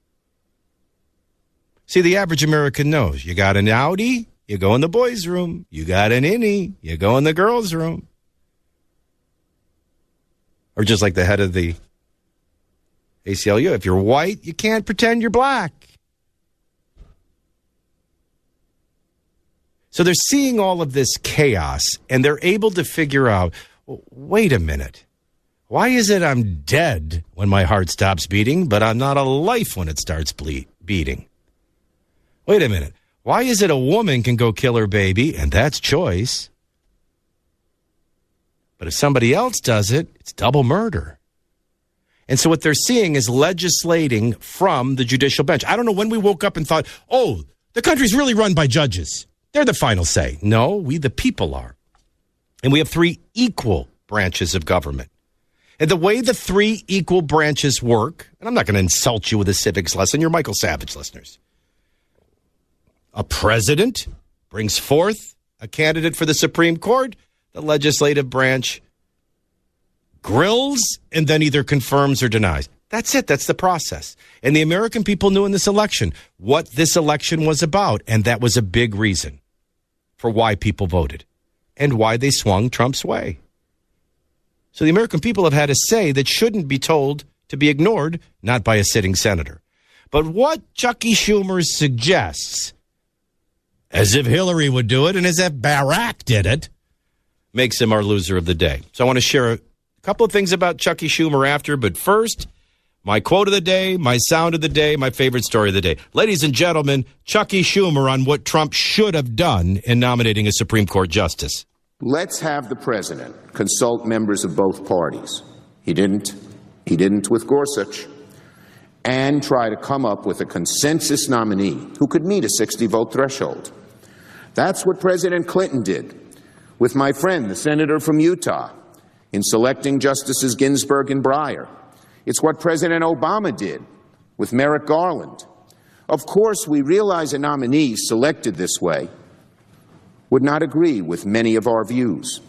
See, the average American knows. You got an Audi, you go in the boys' room. You got an innie, you go in the girls' room. Or just like the head of the ACLU, if you're white, you can't pretend you're black. So they're seeing all of this chaos, and they're able to figure out, well, wait a minute. Why is it I'm dead when my heart stops beating, but I'm not alive when it starts beating? Wait a minute. Why is it a woman can go kill her baby, and that's choice? But if somebody else does it, it's double murder. And so what they're seeing is legislating from the judicial bench. I don't know when we woke up and thought, oh, the country's really run by judges. They're the final say. No, we the people are. And we have 3 equal branches of government. And the way the 3 equal branches work, and I'm not going to insult you with a civics lesson, you're Michael Savage listeners. A president brings forth a candidate for the Supreme Court. The legislative branch grills and then either confirms or denies. That's it. That's the process. And the American people knew in this election what this election was about. And that was a big reason for why people voted and why they swung Trump's way. So the American people have had a say that shouldn't be told to be ignored, not by a sitting senator. But what Chucky Schumer suggests, as if Hillary would do it and as if Barack did it, makes him our loser of the day. So I want to share a couple of things about Chucky Schumer after, but first, my quote of the day, my sound of the day, my favorite story of the day. Ladies and gentlemen, Chucky Schumer on what Trump should have done in nominating a Supreme Court justice. Let's have the president consult members of both parties. He didn't with Gorsuch. And try to come up with a consensus nominee who could meet a 60-vote threshold. That's what President Clinton did with my friend, the senator from Utah, in selecting Justices Ginsburg and Breyer. It's what President Obama did with Merrick Garland. Of course, we realize a nominee selected this way would not agree with many of our views.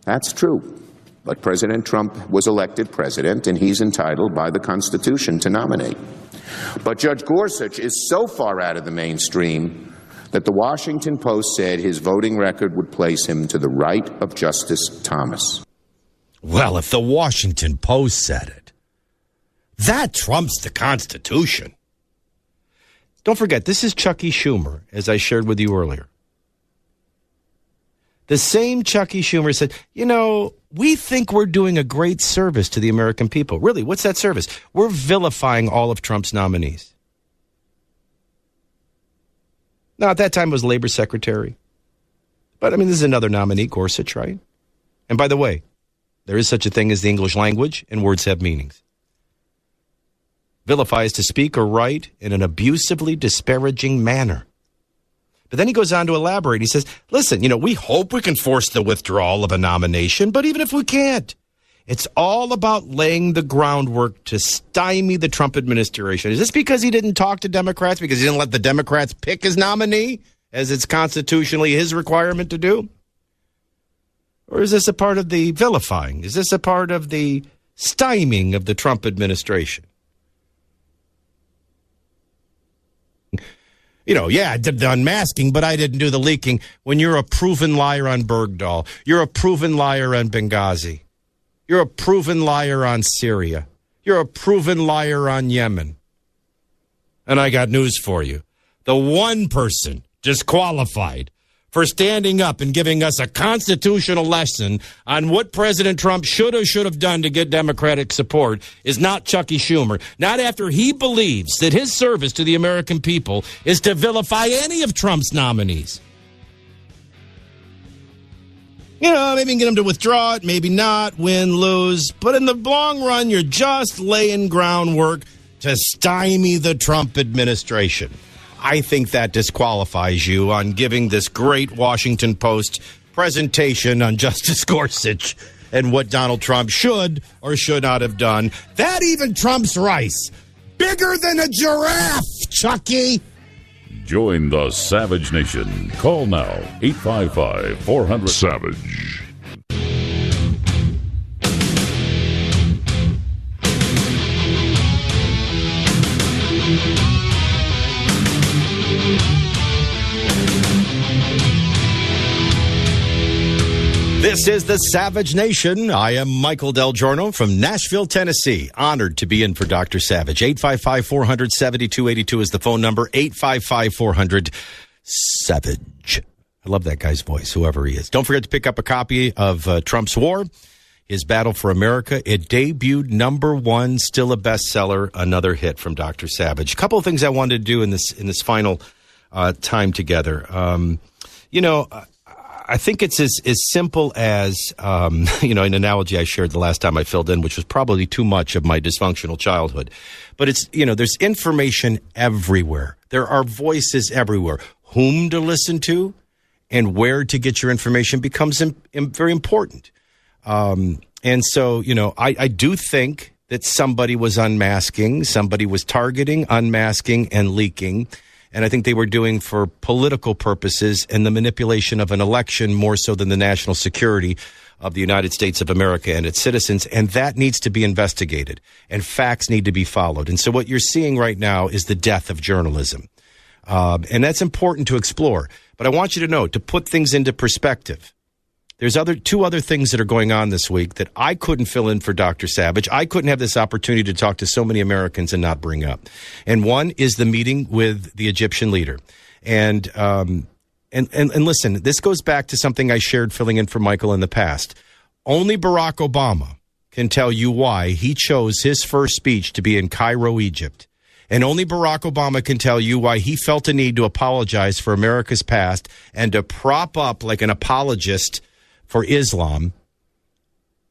That's true. But President Trump was elected president, and he's entitled by the Constitution to nominate. But Judge Gorsuch is so far out of the mainstream that the Washington Post said his voting record would place him to the right of Justice Thomas. Well, if the Washington Post said it, that trumps the Constitution. Don't forget, this is Chucky Schumer, as I shared with you earlier. The same Chucky Schumer said, you know, we think we're doing a great service to the American people. Really, what's that service? We're vilifying all of Trump's nominees. Now, at that time, it was Labor Secretary. But, I mean, this is another nominee, Gorsuch, right? And by the way, there is such a thing as the English language, and words have meanings. Vilify is to speak or write in an abusively disparaging manner. But then he goes on to elaborate. He says, listen, you know, we hope we can force the withdrawal of a nomination, but even if we can't, it's all about laying the groundwork to stymie the Trump administration. Is this because he didn't talk to Democrats, because he didn't let the Democrats pick his nominee, as it's constitutionally his requirement to do? Or is this a part of the vilifying? Is this a part of the stymieing of the Trump administration? You know, yeah, I did the unmasking, but I didn't do the leaking. When you're a proven liar on Bergdahl, you're a proven liar on Benghazi. You're a proven liar on Syria. You're a proven liar on Yemen. And I got news for you. The one person disqualified for standing up and giving us a constitutional lesson on what President Trump should have done to get Democratic support is not Chucky Schumer. Not after he believes that his service to the American people is to vilify any of Trump's nominees. You know, maybe get him to withdraw it, maybe not, win, lose. But in the long run, you're just laying groundwork to stymie the Trump administration. I think that disqualifies you on giving this great Washington Post presentation on Justice Gorsuch and what Donald Trump should or should not have done. That even trumps Rice. Bigger than a giraffe, Chucky. Join the Savage Nation. Call now, 855-400-SAVAGE. This is the Savage Nation. I am Michael Del Giorno from Nashville, Tennessee. Honored to be in for Dr. Savage. 855-400-7282 is the phone number. 855-400-SAVAGE. I love that guy's voice, whoever he is. Don't forget to pick up a copy of Trump's War, his Battle for America. It debuted #1, still a bestseller, another hit from Dr. Savage. A couple of things I wanted to do in this final time together. I think it's as simple as, an analogy I shared the last time I filled in, which was probably too much of my dysfunctional childhood. But it's, there's information everywhere. There are voices everywhere. Whom to listen to and where to get your information becomes very important. And so, I do think that somebody was unmasking, somebody was targeting, unmasking, and leaking. And I think they were doing for political purposes and the manipulation of an election more so than the national security of the United States of America and its citizens. And that needs to be investigated and facts need to be followed. And so what you're seeing right now is the death of journalism. And that's important to explore. But I want you to know, to put things into perspective, there's two other things that are going on this week that I couldn't fill in for Dr. Savage. I couldn't have this opportunity to talk to so many Americans and not bring up. And one is the meeting with the Egyptian leader. And listen, this goes back to something I shared filling in for Michael in the past. Only Barack Obama can tell you why he chose his first speech to be in Cairo, Egypt. And only Barack Obama can tell you why he felt a need to apologize for America's past and to prop up like an apologist for Islam,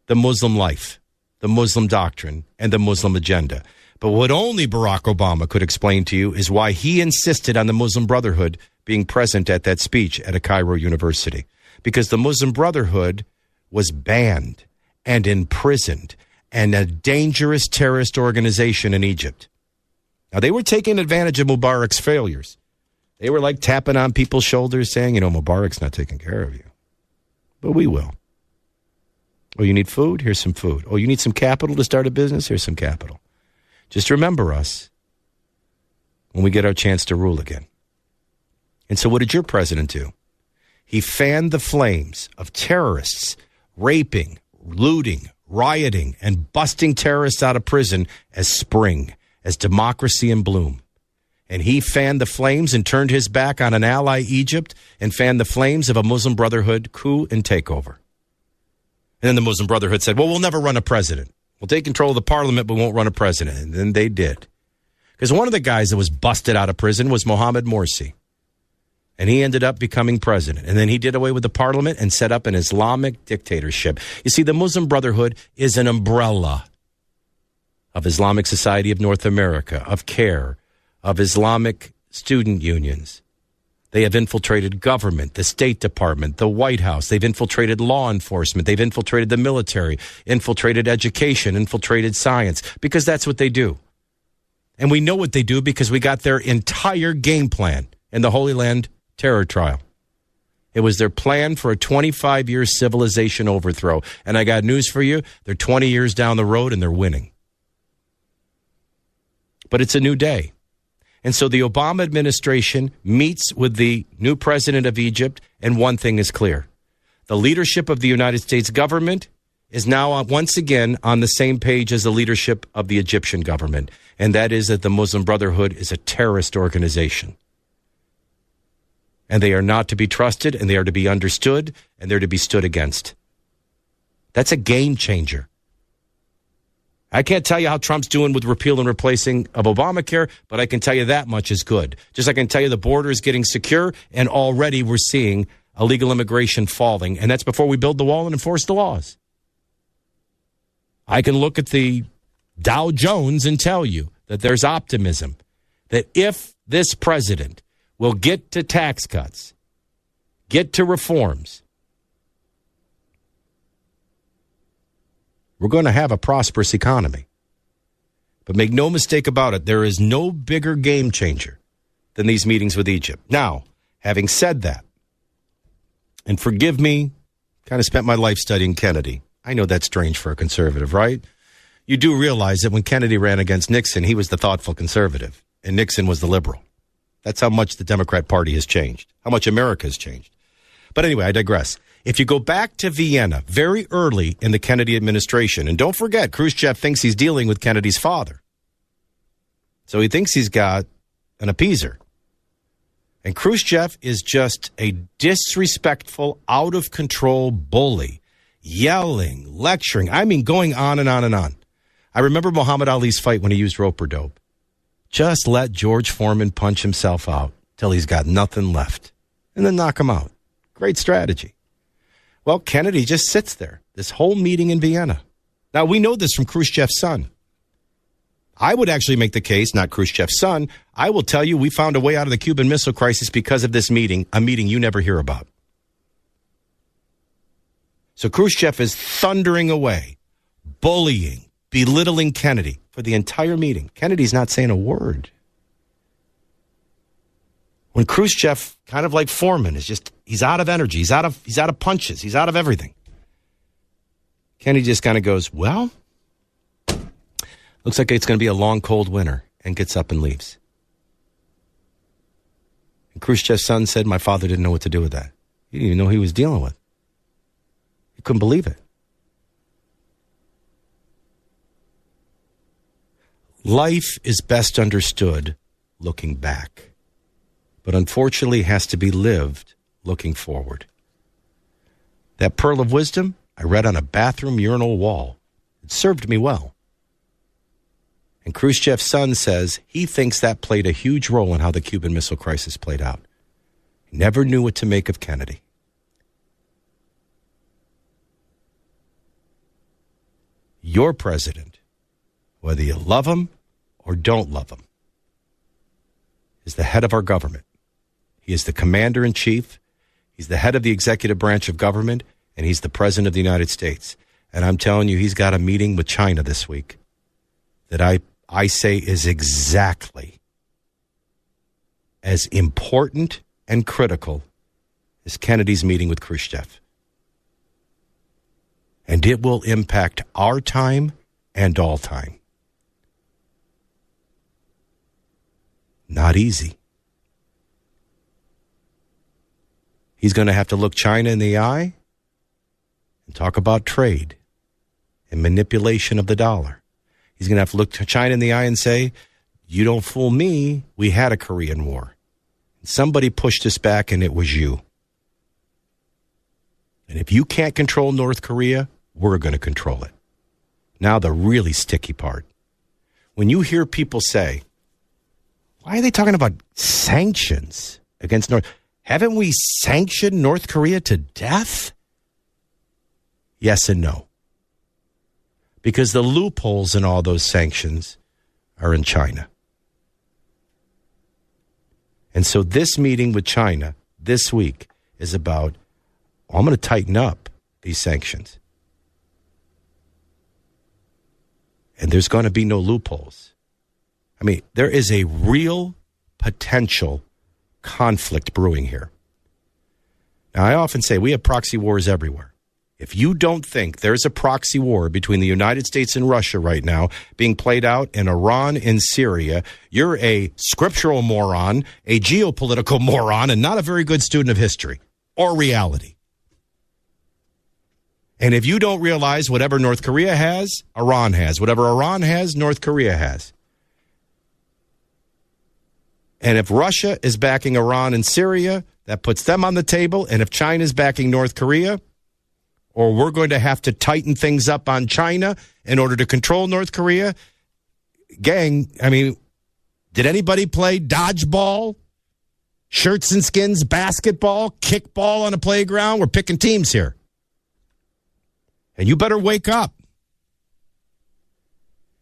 the Muslim life, the Muslim doctrine, and the Muslim agenda. But what only Barack Obama could explain to you is why he insisted on the Muslim Brotherhood being present at that speech at a Cairo university. Because the Muslim Brotherhood was banned and imprisoned and a dangerous terrorist organization in Egypt. Now, they were taking advantage of Mubarak's failures. They were like tapping on people's shoulders saying, Mubarak's not taking care of you. But we will. Oh, you need food? Here's some food. Oh, you need some capital to start a business? Here's some capital. Just remember us when we get our chance to rule again. And so what did your president do? He fanned the flames of terrorists raping, looting, rioting, and busting terrorists out of prison as spring, as democracy in bloom. And he fanned the flames and turned his back on an ally, Egypt, and fanned the flames of a Muslim Brotherhood coup and takeover. And then the Muslim Brotherhood said, well, we'll never run a president. We'll take control of the parliament, but won't run a president. And then they did. Because one of the guys that was busted out of prison was Mohammed Morsi. And he ended up becoming president. And then he did away with the parliament and set up an Islamic dictatorship. You see, the Muslim Brotherhood is an umbrella of Islamic Society of North America, of CARE, of Islamic student unions. They have infiltrated government, the State Department, the White House. They've infiltrated law enforcement. They've infiltrated the military, infiltrated education, infiltrated science, because that's what they do. And we know what they do because we got their entire game plan in the Holy Land terror trial. It was their plan for a 25-year civilization overthrow. And I got news for you. They're 20 years down the road and they're winning. But it's a new day. And so the Obama administration meets with the new president of Egypt, and one thing is clear. The leadership of the United States government is now once again on the same page as the leadership of the Egyptian government, and that is that the Muslim Brotherhood is a terrorist organization. And they are not to be trusted, and they are to be understood, and they're to be stood against. That's a game changer. I can't tell you how Trump's doing with repeal and replacing of Obamacare, but I can tell you that much is good. Just like I can tell you the border is getting secure, and already we're seeing illegal immigration falling, and that's before we build the wall and enforce the laws. I can look at the Dow Jones and tell you that there's optimism that if this president will get to tax cuts, get to reforms, we're going to have a prosperous economy. But make no mistake about it, there is no bigger game changer than these meetings with Egypt. Now, having said that, and forgive me, kind of spent my life studying Kennedy. I know that's strange for a conservative, right? You do realize that when Kennedy ran against Nixon, he was the thoughtful conservative, and Nixon was the liberal. That's how much the Democrat Party has changed, how much America has changed. But anyway, I digress. If you go back to Vienna very early in the Kennedy administration, and don't forget, Khrushchev thinks he's dealing with Kennedy's father. So he thinks he's got an appeaser. And Khrushchev is just a disrespectful, out-of-control bully, yelling, lecturing. I mean, going on and on and on. I remember Muhammad Ali's fight when he used rope-a-dope. Just let George Foreman punch himself out. till he's got nothing left, and then knock him out. Great strategy. Well, Kennedy just sits there, this whole meeting in Vienna. Now, we know this from Khrushchev's son. I would actually make the case, not Khrushchev's son, I will tell you we found a way out of the Cuban Missile Crisis because of this meeting, a meeting you never hear about. So Khrushchev is thundering away, bullying, belittling Kennedy for the entire meeting. Kennedy's not saying a word. When Khrushchev, kind of like Foreman, is just, he's out of energy, he's out of punches, he's out of everything. Kennedy just kind of goes, well, looks like it's going to be a long, cold winter, and gets up and leaves. And Khrushchev's son said, my father didn't know what to do with that. He didn't even know who he was dealing with. He couldn't believe it. Life is best understood looking back, but unfortunately has to be lived looking forward. That pearl of wisdom I read on a bathroom urinal wall. It served me well. And Khrushchev's son says he thinks that played a huge role in how the Cuban Missile Crisis played out. He never knew what to make of Kennedy. Your president, whether you love him or don't love him, is the head of our government. He is the commander-in-chief. He's the head of the executive branch of government, and he's the president of the United States. And I'm telling you, he's got a meeting with China this week that I say is exactly as important and critical as Kennedy's meeting with Khrushchev. And it will impact our time and all time. Not easy. He's going to have to look China in the eye and talk about trade and manipulation of the dollar. He's going to have to look China in the eye and say, you don't fool me, we had a Korean War. Somebody pushed us back and it was you. And if you can't control North Korea, we're going to control it. Now the really sticky part. When you hear people say, why are they talking about sanctions against North? Haven't we sanctioned North Korea to death? Yes and no. Because the loopholes in all those sanctions are in China. And so this meeting with China this week is about, I'm going to tighten up these sanctions. And there's going to be no loopholes. I mean, there is a real potential conflict brewing here. Now, I often say we have proxy wars everywhere. If you don't think there's a proxy war between the United States and Russia right now being played out in Iran and Syria, you're a scriptural moron, a geopolitical moron, and not a very good student of history or reality. And if you don't realize whatever North Korea has, Iran has. Whatever Iran has, North Korea has. And if Russia is backing Iran and Syria, that puts them on the table. And if China is backing North Korea, or we're going to have to tighten things up on China in order to control North Korea, gang, I mean, did anybody play dodgeball, shirts and skins, basketball, kickball on a playground? We're picking teams here. And you better wake up.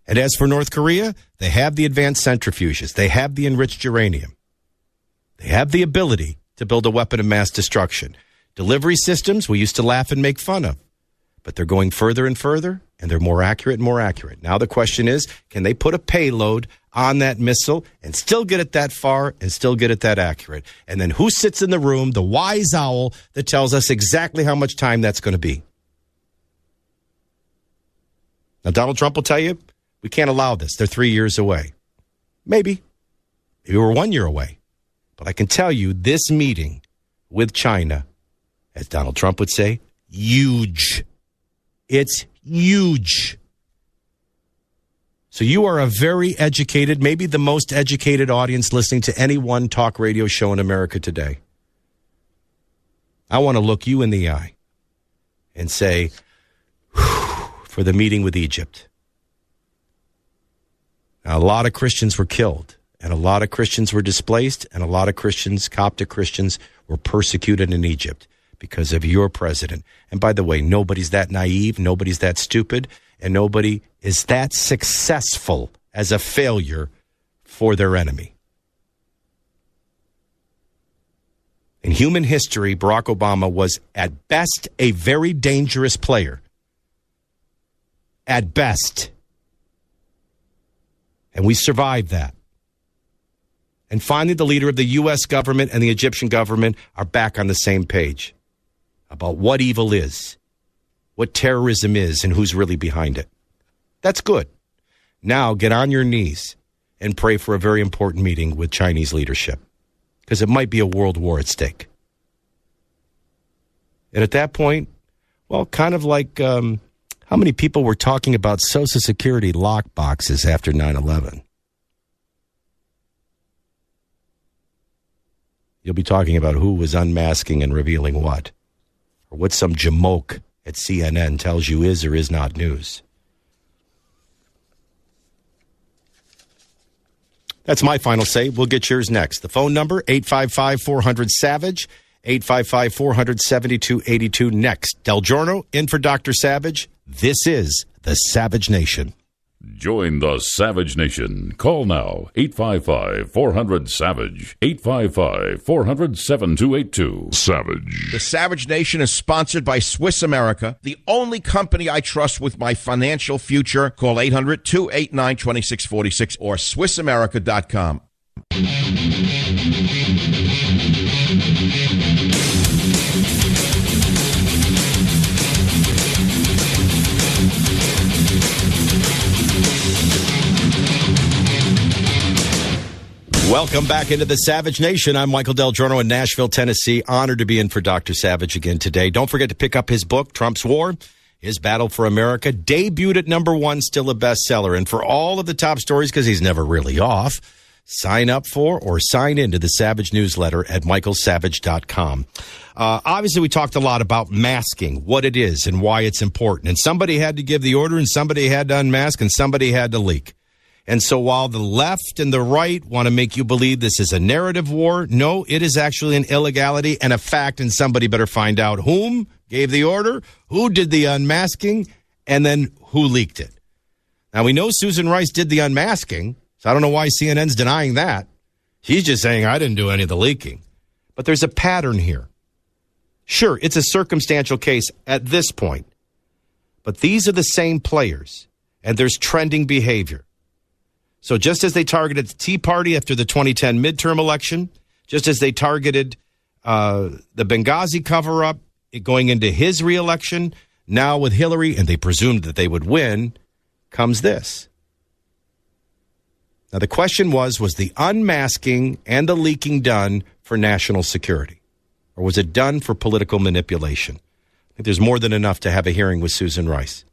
And as for North Korea, they have the advanced centrifuges. They have the enriched uranium. They have the ability to build a weapon of mass destruction. Delivery systems we used to laugh and make fun of. But they're going further and further, and they're more accurate and more accurate. Now the question is, can they put a payload on that missile and still get it that far and still get it that accurate? And then who sits in the room, the wise owl that tells us exactly how much time that's going to be? Now, Donald Trump will tell you, we can't allow this. They're 3 years away. Maybe. Maybe we're 1 year away. But I can tell you this meeting with China, as Donald Trump would say, huge. It's huge. So you are a very educated, maybe the most educated audience listening to any one talk radio show in America today. I want to look you in the eye and say, for the meeting with Egypt. Now, a lot of Christians were killed and a lot of Christians were displaced, and a lot of Christians, Coptic Christians, were persecuted in Egypt because of your president. And by the way, nobody's that naive, nobody's that stupid, and nobody is that successful as a failure for their enemy. In human history, Barack Obama was at best a very dangerous player. At best. And we survived that. And finally, the leader of the U.S. government and the Egyptian government are back on the same page about what evil is, what terrorism is, and who's really behind it. That's good. Now get on your knees and pray for a very important meeting with Chinese leadership, because it might be a world war at stake. And at that point, well, kind of like how many people were talking about Social Security lock boxes after 9/11? You'll be talking about who was unmasking and revealing what, or what some jamoke at CNN tells you is or is not news. That's my final say. We'll get yours next. The phone number, 855-400-SAVAGE, 855-400-7282. Next, Del Giorno in for Dr. Savage. This is the Savage Nation. Join the Savage Nation. Call now, 855-400-SAVAGE, 855-400-7282. Savage. The Savage Nation is sponsored by Swiss America, the only company I trust with my financial future. Call 800-289-2646 or SwissAmerica.com. Welcome back into the Savage Nation. I'm Michael Del Giorno in Nashville, Tennessee. Honored to be in for Dr. Savage again today. Don't forget to pick up his book, Trump's War, His Battle for America. Debuted at #1, still a bestseller. And for all of the top stories, because he's never really off, sign up for or sign into the Savage newsletter at michaelsavage.com. Obviously, we talked a lot about masking, what it is and why it's important. And somebody had to give the order, and somebody had to unmask, and somebody had to leak. And so while the left and the right want to make you believe this is a narrative war, no, it is actually an illegality and a fact, and somebody better find out whom gave the order, who did the unmasking, and then who leaked it. Now, we know Susan Rice did the unmasking, so I don't know why CNN's denying that. She's just saying, I didn't do any of the leaking. But there's a pattern here. Sure, it's a circumstantial case at this point, but these are the same players, and there's trending behavior. So just as they targeted the Tea Party after the 2010 midterm election, just as they targeted the Benghazi cover-up going into his reelection, now with Hillary, and they presumed that they would win, comes this. Now, the question was the unmasking and the leaking done for national security? Or was it done for political manipulation? I think there's more than enough to have a hearing with Susan Rice.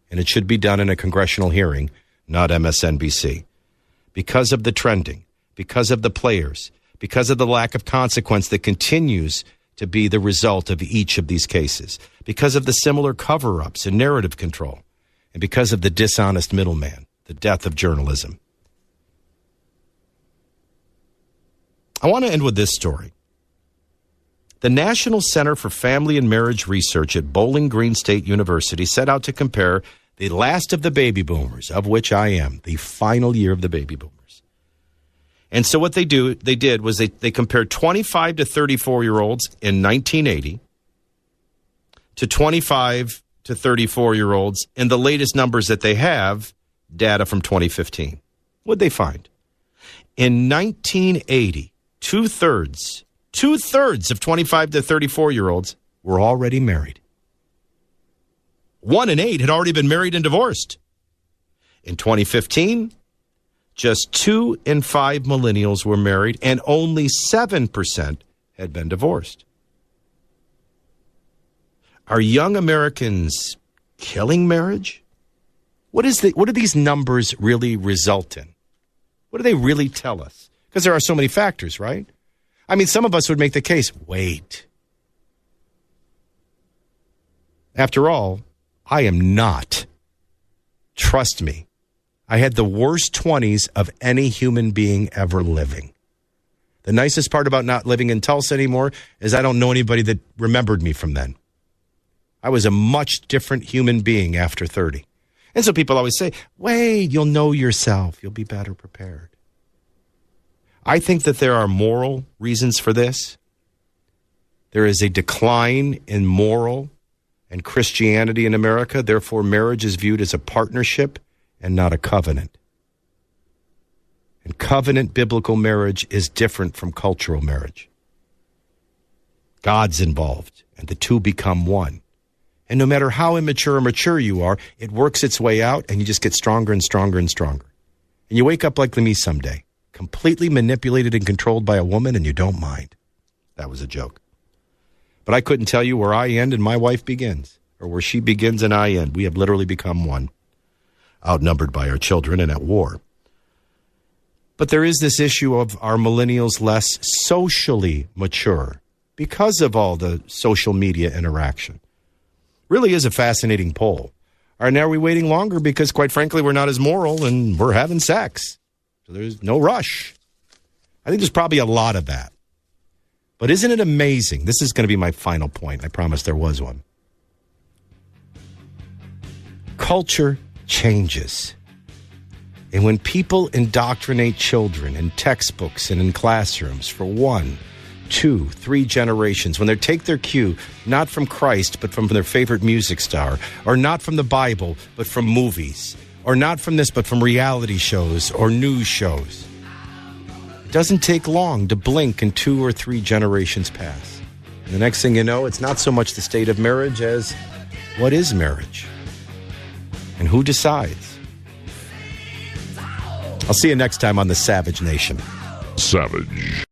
And it should be done in a congressional hearing, not MSNBC. Because of the trending, because of the players, because of the lack of consequence that continues to be the result of each of these cases, because of the similar cover-ups and narrative control, and because of the dishonest middleman, the death of journalism. I want to end with this story. The National Center for Family and Marriage Research at Bowling Green State University set out to compare the last of the baby boomers, of which I am, the final year of the baby boomers. And so what they did was they compared 25 to 34-year-olds in 1980 to 25 to 34-year-olds in the latest numbers that they have, data from 2015. What'd they find? In 1980, two-thirds of 25 to 34-year-olds were already married. 1 in 8 had already been married and divorced. In 2015, just 2 in 5 millennials were married, and only 7% had been divorced. Are young Americans killing marriage? What do these numbers really result in? What do they really tell us? Because there are so many factors, right? I mean, some of us would make the case, wait. After all, I am not, trust me, I had the worst 20s of any human being ever living. The nicest part about not living in Tulsa anymore is I don't know anybody that remembered me from then. I was a much different human being after 30. And so people always say, wait, you'll know yourself. You'll be better prepared. I think that there are moral reasons for this. There is a decline in moral and Christianity in America. Therefore, marriage is viewed as a partnership and not a covenant. And covenant biblical marriage is different from cultural marriage. God's involved, and the two become one. And no matter how immature or mature you are, it works its way out, and you just get stronger and stronger and stronger. And you wake up like me someday, completely manipulated and controlled by a woman, and you don't mind. That was a joke. But I couldn't tell you where I end and my wife begins, or where she begins and I end. We have literally become one, outnumbered by our children and at war. But there is this issue of our millennials less socially mature because of all the social media interaction. Really is a fascinating poll. Are now we waiting longer because, quite frankly, we're not as moral and we're having sex? So there's no rush. I think there's probably a lot of that. But isn't it amazing? This is going to be my final point. I promised there was one. Culture changes. And when people indoctrinate children in textbooks and in classrooms for 1, 2, 3 generations, when they take their cue not from Christ but from their favorite music star, or not from the Bible but from movies, or not from this but from reality shows or news shows, it doesn't take long to blink and 2 or 3 generations pass. And the next thing you know, it's not so much the state of marriage as what is marriage and who decides. I'll see you next time on the Savage Nation. Savage.